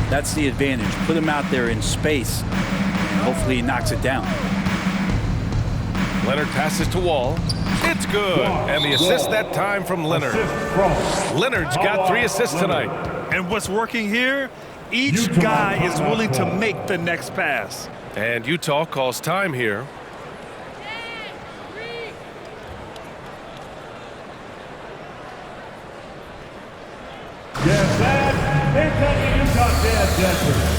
that's the advantage. Put him out there in space. Hopefully he knocks it down. Leonard passes to Wall. It's good. And the assist that time from Leonard. Leonard's got 3 assists tonight. And what's working here? Each guy is willing to make the next pass. And Utah calls time here. Yes, Dad. Here comes the Utah Jazz Dancers.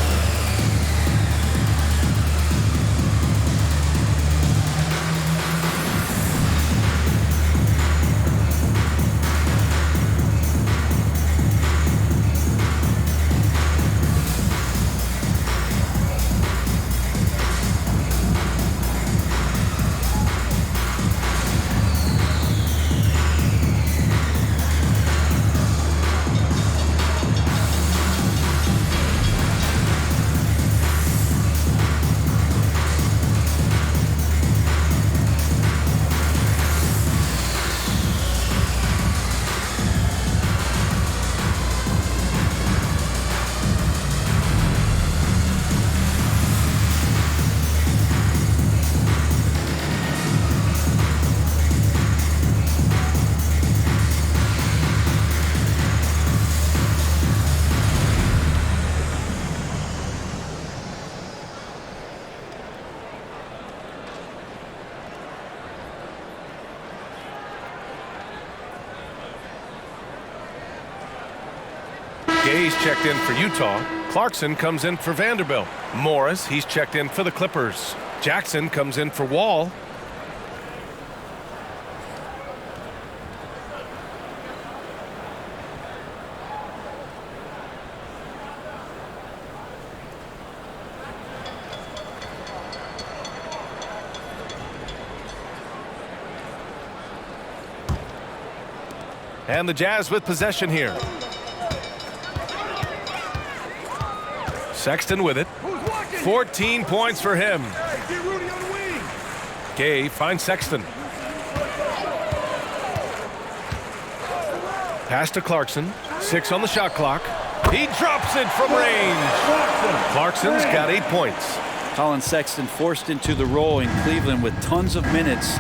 Gay's checked in for Utah. Clarkson comes in for Vanderbilt. Morris, he's checked in for the Clippers. Jackson comes in for Wall. And the Jazz with possession here. Sexton with it. 14 points for him. Gay finds Sexton. Pass to Clarkson. 6 on the shot clock. He drops it from range. Clarkson's got 8 points. Colin Sexton forced into the role in Cleveland with tons of minutes,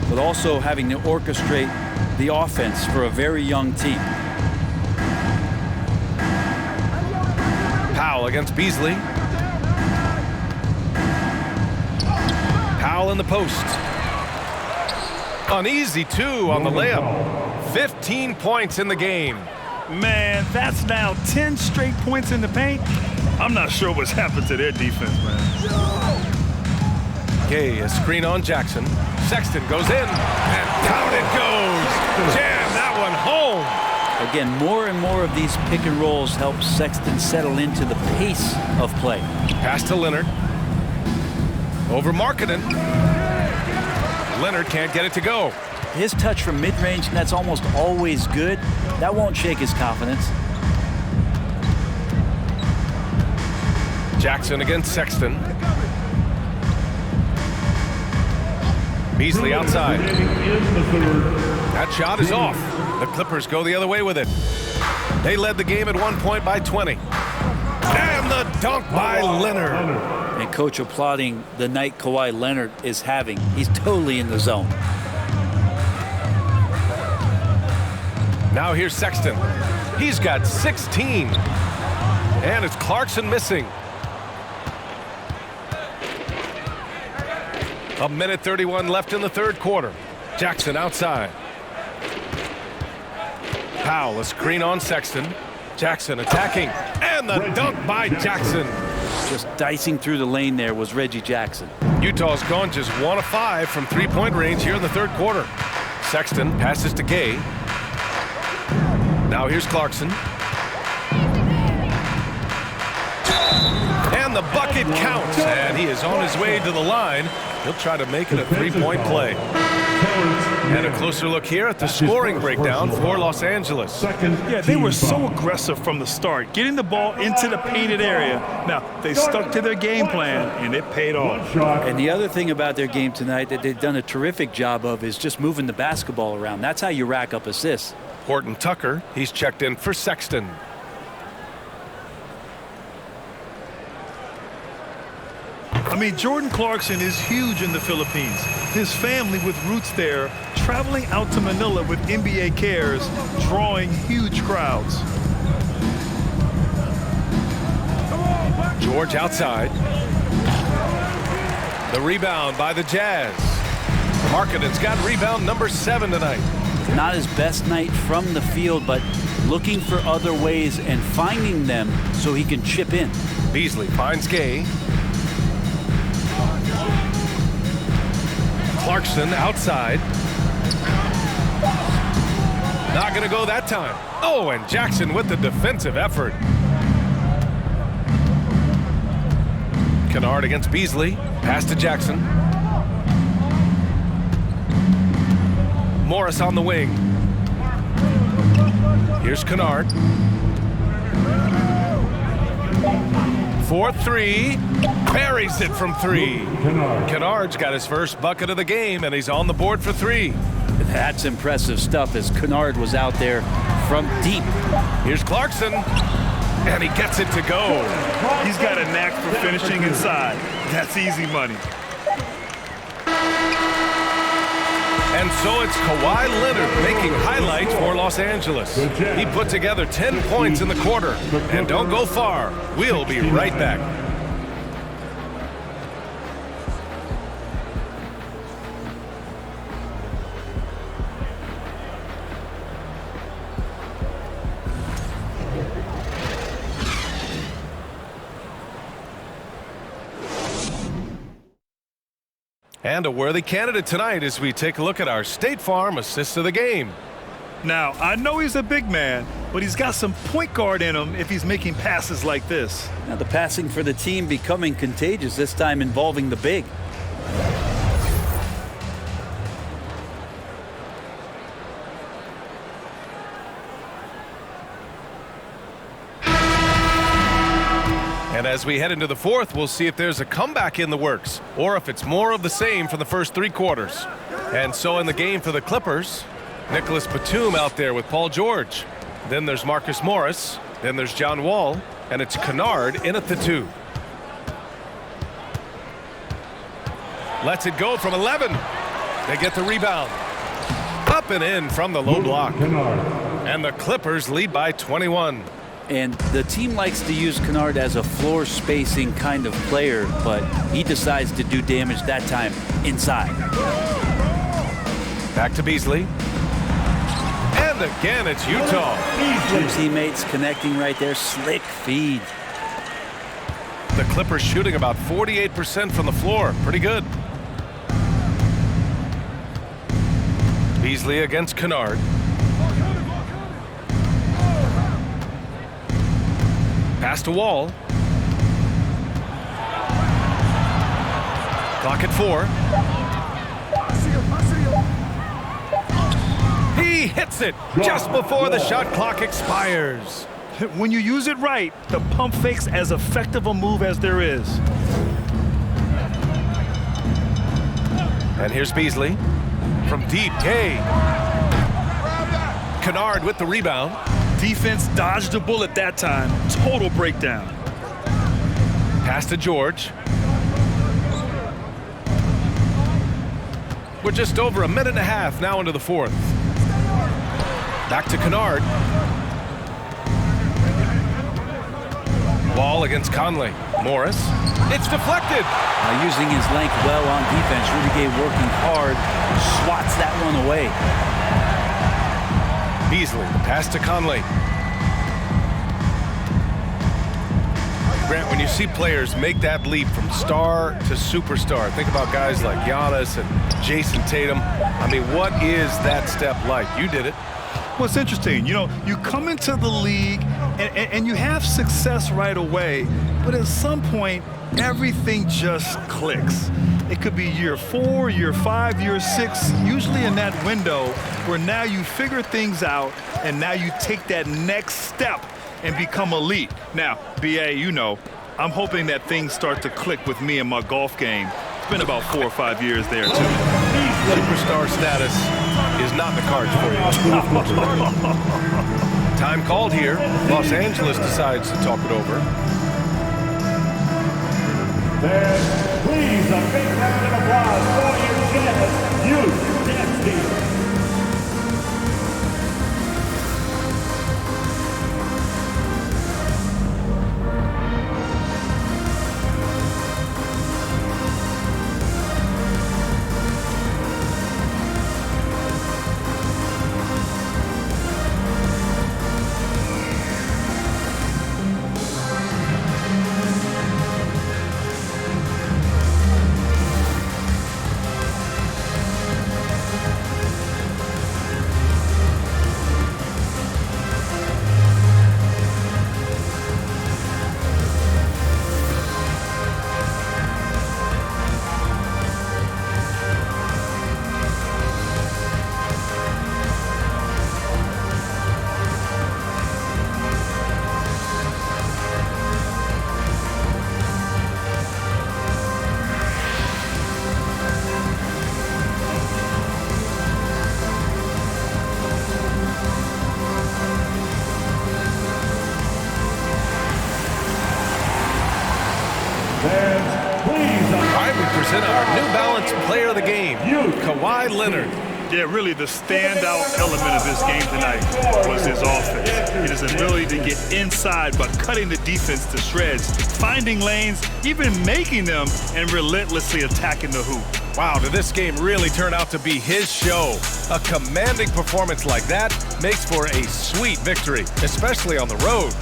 but also having to orchestrate the offense for a very young team. Powell against Beasley. Powell in the post. An easy 2 on the layup. 15 points in the game. Man, that's now 10 straight points in the paint. I'm not sure what's happened to their defense, man. Gay, a screen on Jackson. Sexton goes in, and down it goes. Jam that one home. Again, more and more of these pick and rolls help Sexton settle into the pace of play. Pass to Leonard. Over Markkanen. Leonard can't get it to go. His touch from mid-range, and that's almost always good. That won't shake his confidence. Jackson against Sexton. Beasley outside. That shot is off. The Clippers go the other way with it. They led the game at one point by 20. And the dunk by Leonard. And coach applauding the night Kawhi Leonard is having. He's totally in the zone. Now here's Sexton. He's got 16. And it's Clarkson missing. A minute 31 left in the third quarter. Jackson outside. Powell, a screen on Sexton. Jackson attacking. And the dunk by Jackson. Just dicing through the lane there was Reggie Jackson. Utah's gone just 1 of 5 from three-point range here in the third quarter. Sexton passes to Gay. Now here's Clarkson. And the bucket counts. And he is on his way to the line. He'll try to make it a three-point play. And a closer look here at the scoring breakdown for Los Angeles. Yeah, they were so aggressive from the start, getting the ball into the painted area. Now, they stuck to their game plan, and it paid off. And the other thing about their game tonight that they've done a terrific job of is just moving the basketball around. That's how you rack up assists. Horton Tucker, he's checked in for Sexton. I mean, Jordan Clarkson is huge in the Philippines. His family with roots there, traveling out to Manila with NBA cares, drawing huge crowds. George outside. The rebound by the Jazz. Markkanen's got rebound number 7 tonight. Not his best night from the field, but looking for other ways and finding them so he can chip in. Beasley finds Gay. Clarkson outside. Not going to go that time. Oh, and Jackson with the defensive effort. Kennard against Beasley. Pass to Jackson. Morris on the wing. Here's Kennard. 4-3. Buries it from 3. Kennard's got his first bucket of the game, and he's on the board for 3. That's impressive stuff as Kennard was out there from deep. Here's Clarkson, and he gets it to go. He's got a knack for finishing inside. That's easy money. And so it's Kawhi Leonard making highlights for Los Angeles. He put together 10 points in the quarter. And don't go far. We'll be right back. And a worthy candidate tonight as we take a look at our State Farm assist of the game. Now, I know he's a big man, but he's got some point guard in him if he's making passes like this. Now the passing for the team becoming contagious, this time involving the big. And as we head into the fourth, we'll see if there's a comeback in the works or if it's more of the same for the first 3 quarters. And so in the game for the Clippers, Nicholas Batum out there with Paul George. Then there's Marcus Morris. Then there's John Wall. And it's Kennard in at the 2. Lets it go from 11. They get the rebound. Up and in from the low block. And the Clippers lead by 21. And the team likes to use Kennard as a floor spacing kind of player, but he decides to do damage that time inside. Back to Beasley. And again, it's Utah. Two teammates connecting right there. Slick feed. The Clippers shooting about 48% from the floor. Pretty good. Beasley against Kennard. Pass to Wall. Clock at 4. He hits it just before the shot clock expires. When you use it right, the pump fake's as effective a move as there is. And here's Beasley. From deep, Gay. Kennard with the rebound. Defense dodged a bullet that time. Total breakdown. Pass to George. We're just over a minute and a half now into the fourth. Back to Kennard. Ball against Conley. Morris. It's deflected. Now using his length well on defense. Rudy Gay working hard. Swats that one away. Beasley. Pass to Conley. Grant, when you see players make that leap from star to superstar, think about guys like Giannis and Jason Tatum. I mean, what is that step like? You did it. Well, it's interesting. You know, you come into the league and you have success right away, but at some point, everything just clicks. It could be year 4, year 5, year 6, usually in that window where now you figure things out and now you take that next step and become elite. Now, BA, you know, I'm hoping that things start to click with me and my golf game. It's been about 4 or 5 years there, too. Superstar status is not in the cards for you. Time called here. Los Angeles decides to talk it over. please, a big round of applause for your Jazz Youth Dance Team. Present our New Balance Player of the Game, Kawhi Leonard. Yeah, really the standout element of this game tonight was his offense. His ability to get inside by cutting the defense to shreds, finding lanes, even making them, and relentlessly attacking the hoop. Wow, did this game really turn out to be his show? A commanding performance like that makes for a sweet victory, especially on the road.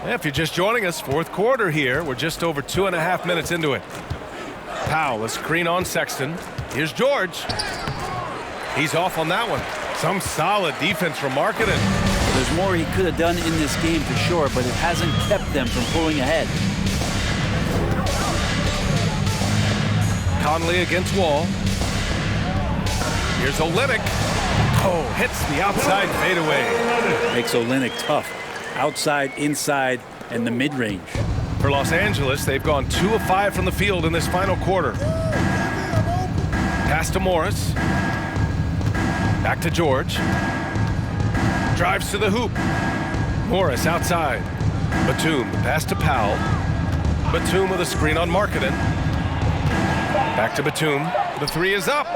If you're just joining us, fourth quarter here. We're just over 2.5 minutes into it. Powell, a screen on Sexton. Here's George. He's off on that one. Some solid defense from Markkanen. There's more he could have done in this game for sure, but it hasn't kept them from pulling ahead. Conley against Wall. Here's Olynyk. Oh, hits the outside fadeaway. Makes Olynyk tough. Outside, inside, and the mid-range. For Los Angeles, they've gone 2 of 5 from the field in this final quarter. Pass to Morris. Back to George. Drives to the hoop. Morris outside. Batum, pass to Powell. Batum with a screen on Markkanen. Back to Batum. The three is up.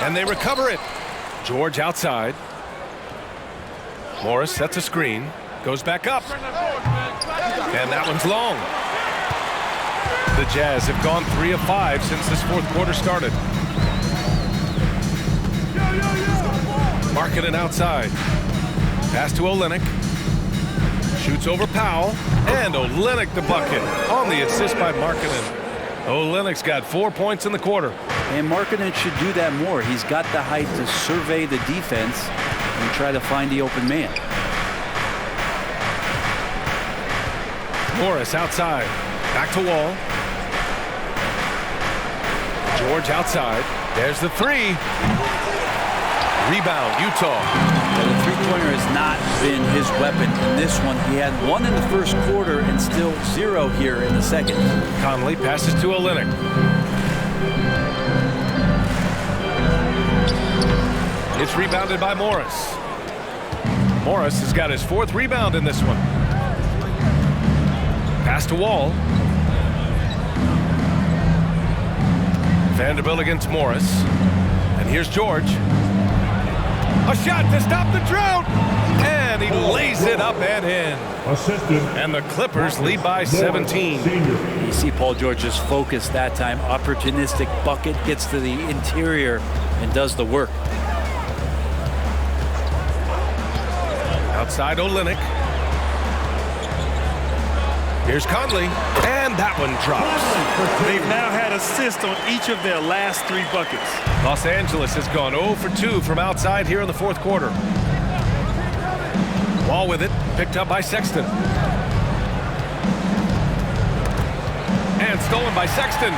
And they recover it. George outside. Morris sets a screen, goes back up, and that one's long. The Jazz have gone 3 of 5 since this fourth quarter started. Markkanen outside. Pass to Olynyk. Shoots over Powell, and Olynyk the bucket on the assist by Markkanen. Olynyk's got 4 points in the quarter. And Markkanen should do that more. He's got the height to survey the defense and try to find the open man. Morris outside. Back to Wall. George outside. There's the three. Rebound, Utah. Well, the three-pointer has not been his weapon in this one. He had 1 in the first quarter and still 0 here in the second. Conley passes to Olynyk. It's rebounded by Morris. Morris has got his 4th rebound in this one. Pass to Wall. Vanderbilt against Morris. And here's George. A shot to stop the drought. And he lays it up and in. And the Clippers lead by 17. You see Paul George's focus that time. Opportunistic bucket, gets to the interior and does the work. Outside Olynyk. Here's Conley, and that one drops. They've now had assists on each of their last 3 buckets. Los Angeles has gone 0 for 2 from outside here in the fourth quarter. Wall with it, picked up by Sexton. And stolen by Sexton.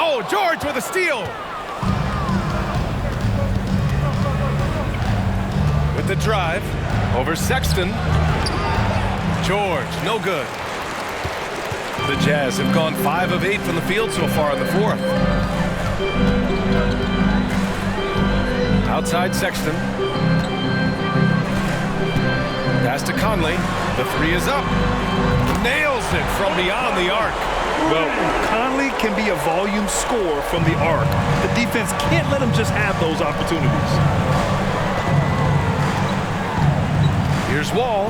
Oh, George with a steal. the drive. Over Sexton. George, no good. The Jazz have gone 5 of 8 from the field so far in the fourth. Outside Sexton. Pass to Conley. The three is up. Nails it from beyond the arc. Well, Conley can be a volume scorer from the arc. The defense can't let him just have those opportunities. Here's Wall.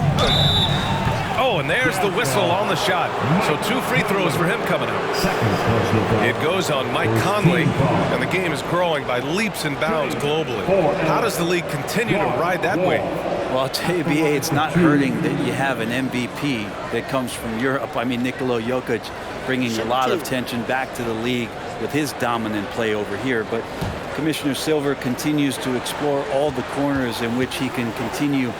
Oh, and there's the whistle on the shot. So 2 free throws for him coming up. It goes on Mike Conley, and the game is growing by leaps and bounds globally. How does the league continue to ride that wave? Well, I'll tell you, B.A., it's not hurting that you have an MVP that comes from Europe. I mean, Nikola Jokic bringing a lot of tension back to the league with his dominant play over here. But Commissioner Silver continues to explore all the corners in which he can continue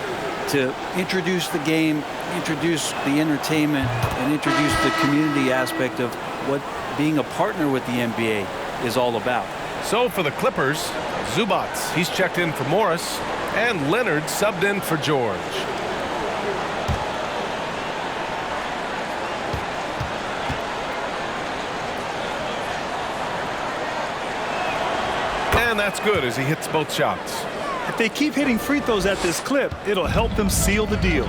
to introduce the game, introduce the entertainment, and introduce the community aspect of what being a partner with the NBA is all about. So for the Clippers, Zubac, he's checked in for Morris, and Leonard subbed in for George. And that's good as he hits both shots. If they keep hitting free throws at this clip, it'll help them seal the deal.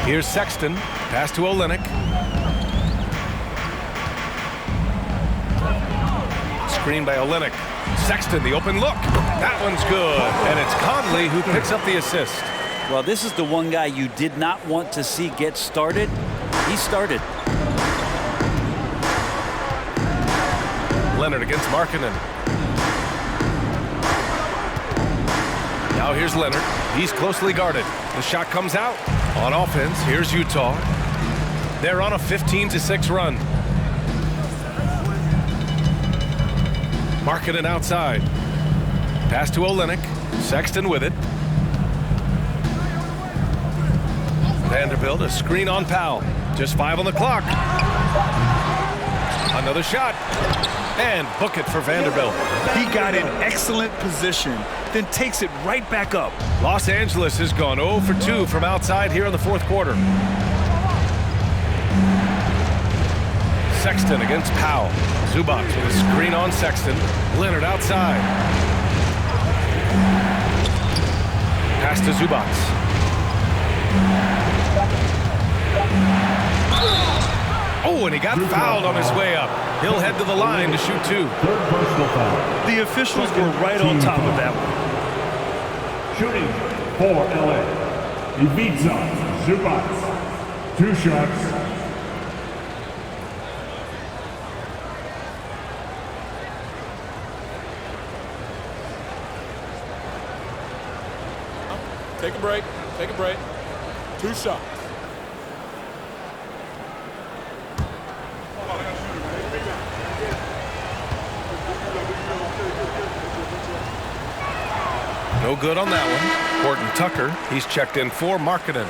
Here's Sexton. Pass to Olynyk. Screen by Olynyk. Sexton, the open look. That one's good. And it's Conley who picks up the assist. Well, this is the one guy you did not want to see get started. He started. Leonard against Markkanen. Now here's Leonard. He's closely guarded. The shot comes out. On offense, here's Utah. They're on a 15-6 run. Markkanen outside. Pass to Olynyk. Sexton with it. Vanderbilt, a screen on Powell. Just 5 on the clock. Another shot. And book it for Vanderbilt. He got in excellent position, then takes it right back up. Los Angeles has gone 0 for 2 from outside here in the fourth quarter. Sexton against Powell. Zubac with a screen on Sexton. Leonard outside. Pass to Zubac. Oh, and he got fouled on his way up. He'll head to the line to shoot 2. The officials were right on top of that one. Shooting for LA. Ivica Zubac. 2 shots. Take a break. Take a break. 2 shots. No good on that one. Horton Tucker, he's checked in for Markkanen.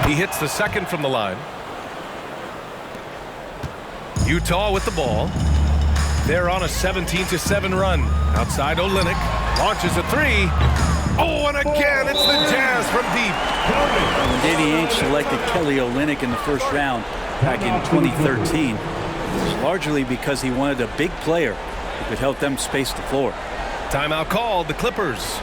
He hits the second from the line. Utah with the ball. They're on a 17-7 run. Outside Olynyk. Launches a 3. Oh, and again, it's the Jazz from deep. When Danny Ainge selected Kelly Olynyk in the first round back in 2013, it was largely because he wanted a big player who could help them space the floor. Timeout called, the Clippers.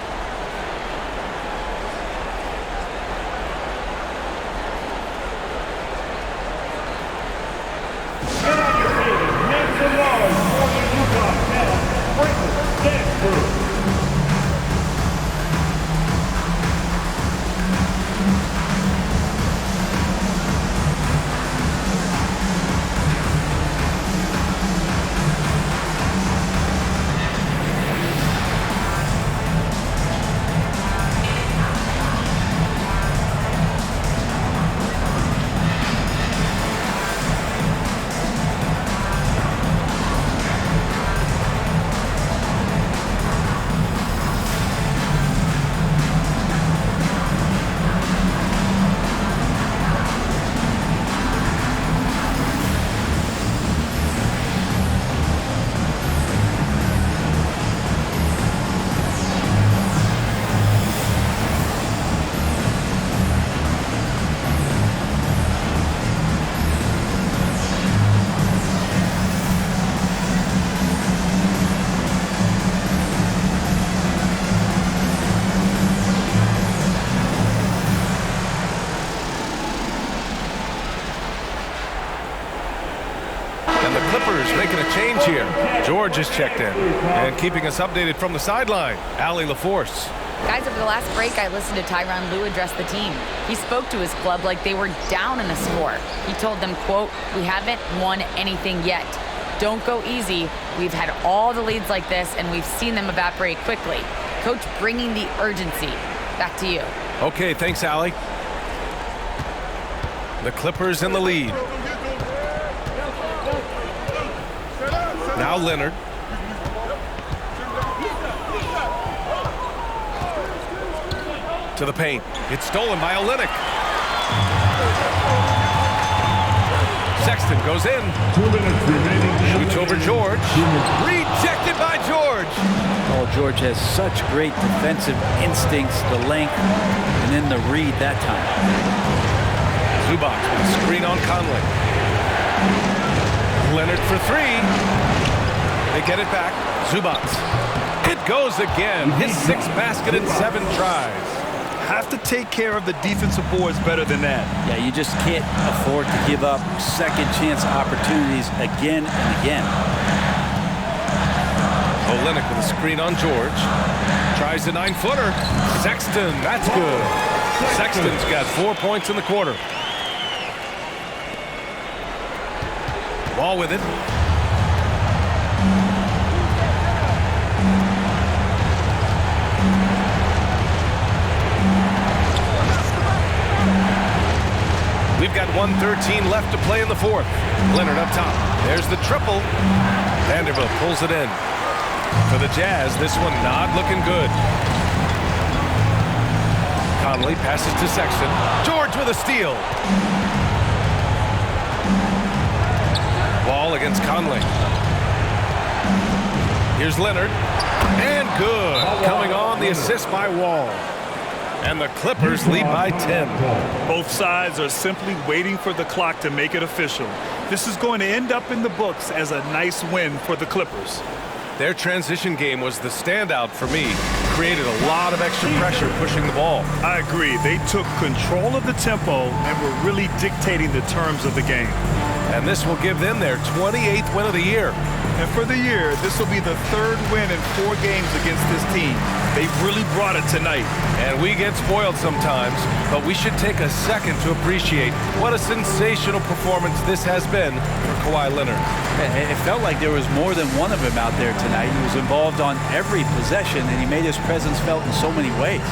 Clippers making a change here. George is checked in. And keeping us updated from the sideline, Allie LaForce. Guys, over the last break, I listened to Tyronn Lue address the team. He spoke to his club like they were down in a score. He told them, quote, "We haven't won anything yet. Don't go easy. We've had all the leads like this, and we've seen them evaporate quickly." Coach bringing the urgency. Back to you. Okay, thanks, Allie. The Clippers in the lead. Now Leonard. To the paint. It's stolen by Olynyk. Sexton goes in. 2 minutes remaining. Shoots over George. Rejected by George. Oh, George has such great defensive instincts, the length, and then the read that time. Zubac with a screen on Conley. Leonard for three. They get it back. Zubac. It goes again. His 6th basket in 7 tries. Have to take care of the defensive boards better than that. Yeah, you just can't afford to give up second chance opportunities again and again. Olynyk with a screen on George. Tries the 9-footer. Sexton, that's good. Sexton's got 4 points in the quarter. Ball with it. We've got 1:13 left to play in the 4th. Leonard up top. There's the triple. Vanderbilt pulls it in. For the Jazz, this one not looking good. Conley passes to Sexton. George with a steal. Ball against Conley. Here's Leonard. And good. Coming on the assist by Wall. And the Clippers lead by 10. Both sides are simply waiting for the clock to make it official. This is going to end up in the books as a nice win for the Clippers. Their transition game was the standout for me. Created a lot of extra pressure pushing the ball. I agree. They took control of the tempo and were really dictating the terms of the game. And this will give them their 28th win of the year. And for the year, this will be the 3rd win in 4 games against this team. They've really brought it tonight. And we get spoiled sometimes, but we should take a second to appreciate what a sensational performance this has been for Kawhi Leonard. It felt like there was more than one of him out there tonight. He was involved on every possession, and he made his presence felt in so many ways.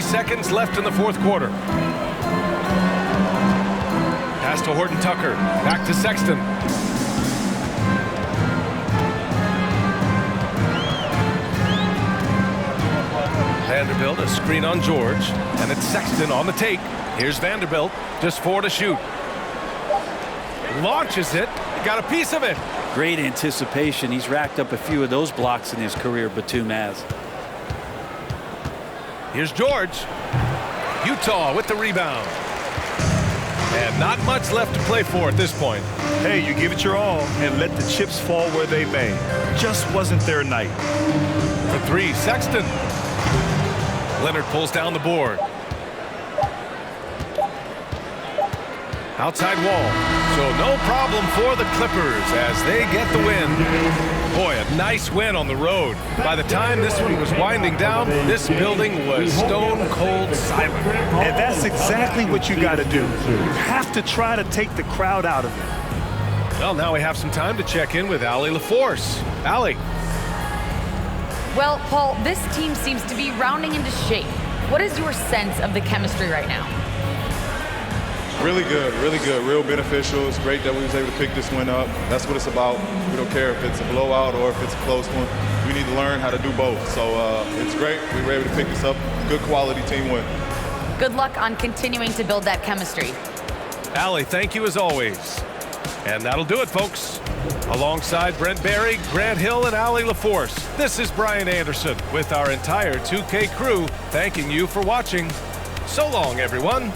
Seconds left in the 4th quarter. Pass to Horton Tucker. Back to Sexton. Vanderbilt, a screen on George. And it's Sexton on the take. Here's Vanderbilt. Just 4 to shoot. Launches it. Got a piece of it. Great anticipation. He's racked up a few of those blocks in his career, Batum has. Here's George. Utah with the rebound. And not much left to play for at this point. Hey, you give it your all and let the chips fall where they may. Just wasn't their night. For 3, Sexton. Leonard pulls down the board. Outside wall. So no problem for the Clippers as they get the win. Boy, a nice win on the road. By the time this one was winding down, this building was stone cold silent. And that's exactly what you got to do. You have to try to take the crowd out of it. Well, now we have some time to check in with Allie LaForce. Allie. Well, Paul, this team seems to be rounding into shape. What is your sense of the chemistry right now? Really good, real beneficial. It's great that we was able to pick this one up. That's what it's about. We don't care if it's a blowout or if it's a close one. We need to learn how to do both. So it's great. We were able to pick this up. Good quality team win. Good luck on continuing to build that chemistry. Allie, thank you as always. And that'll do it, folks. Alongside Brent Barry, Grant Hill, and Allie LaForce, this is Brian Anderson with our entire 2K crew thanking you for watching. So long, everyone.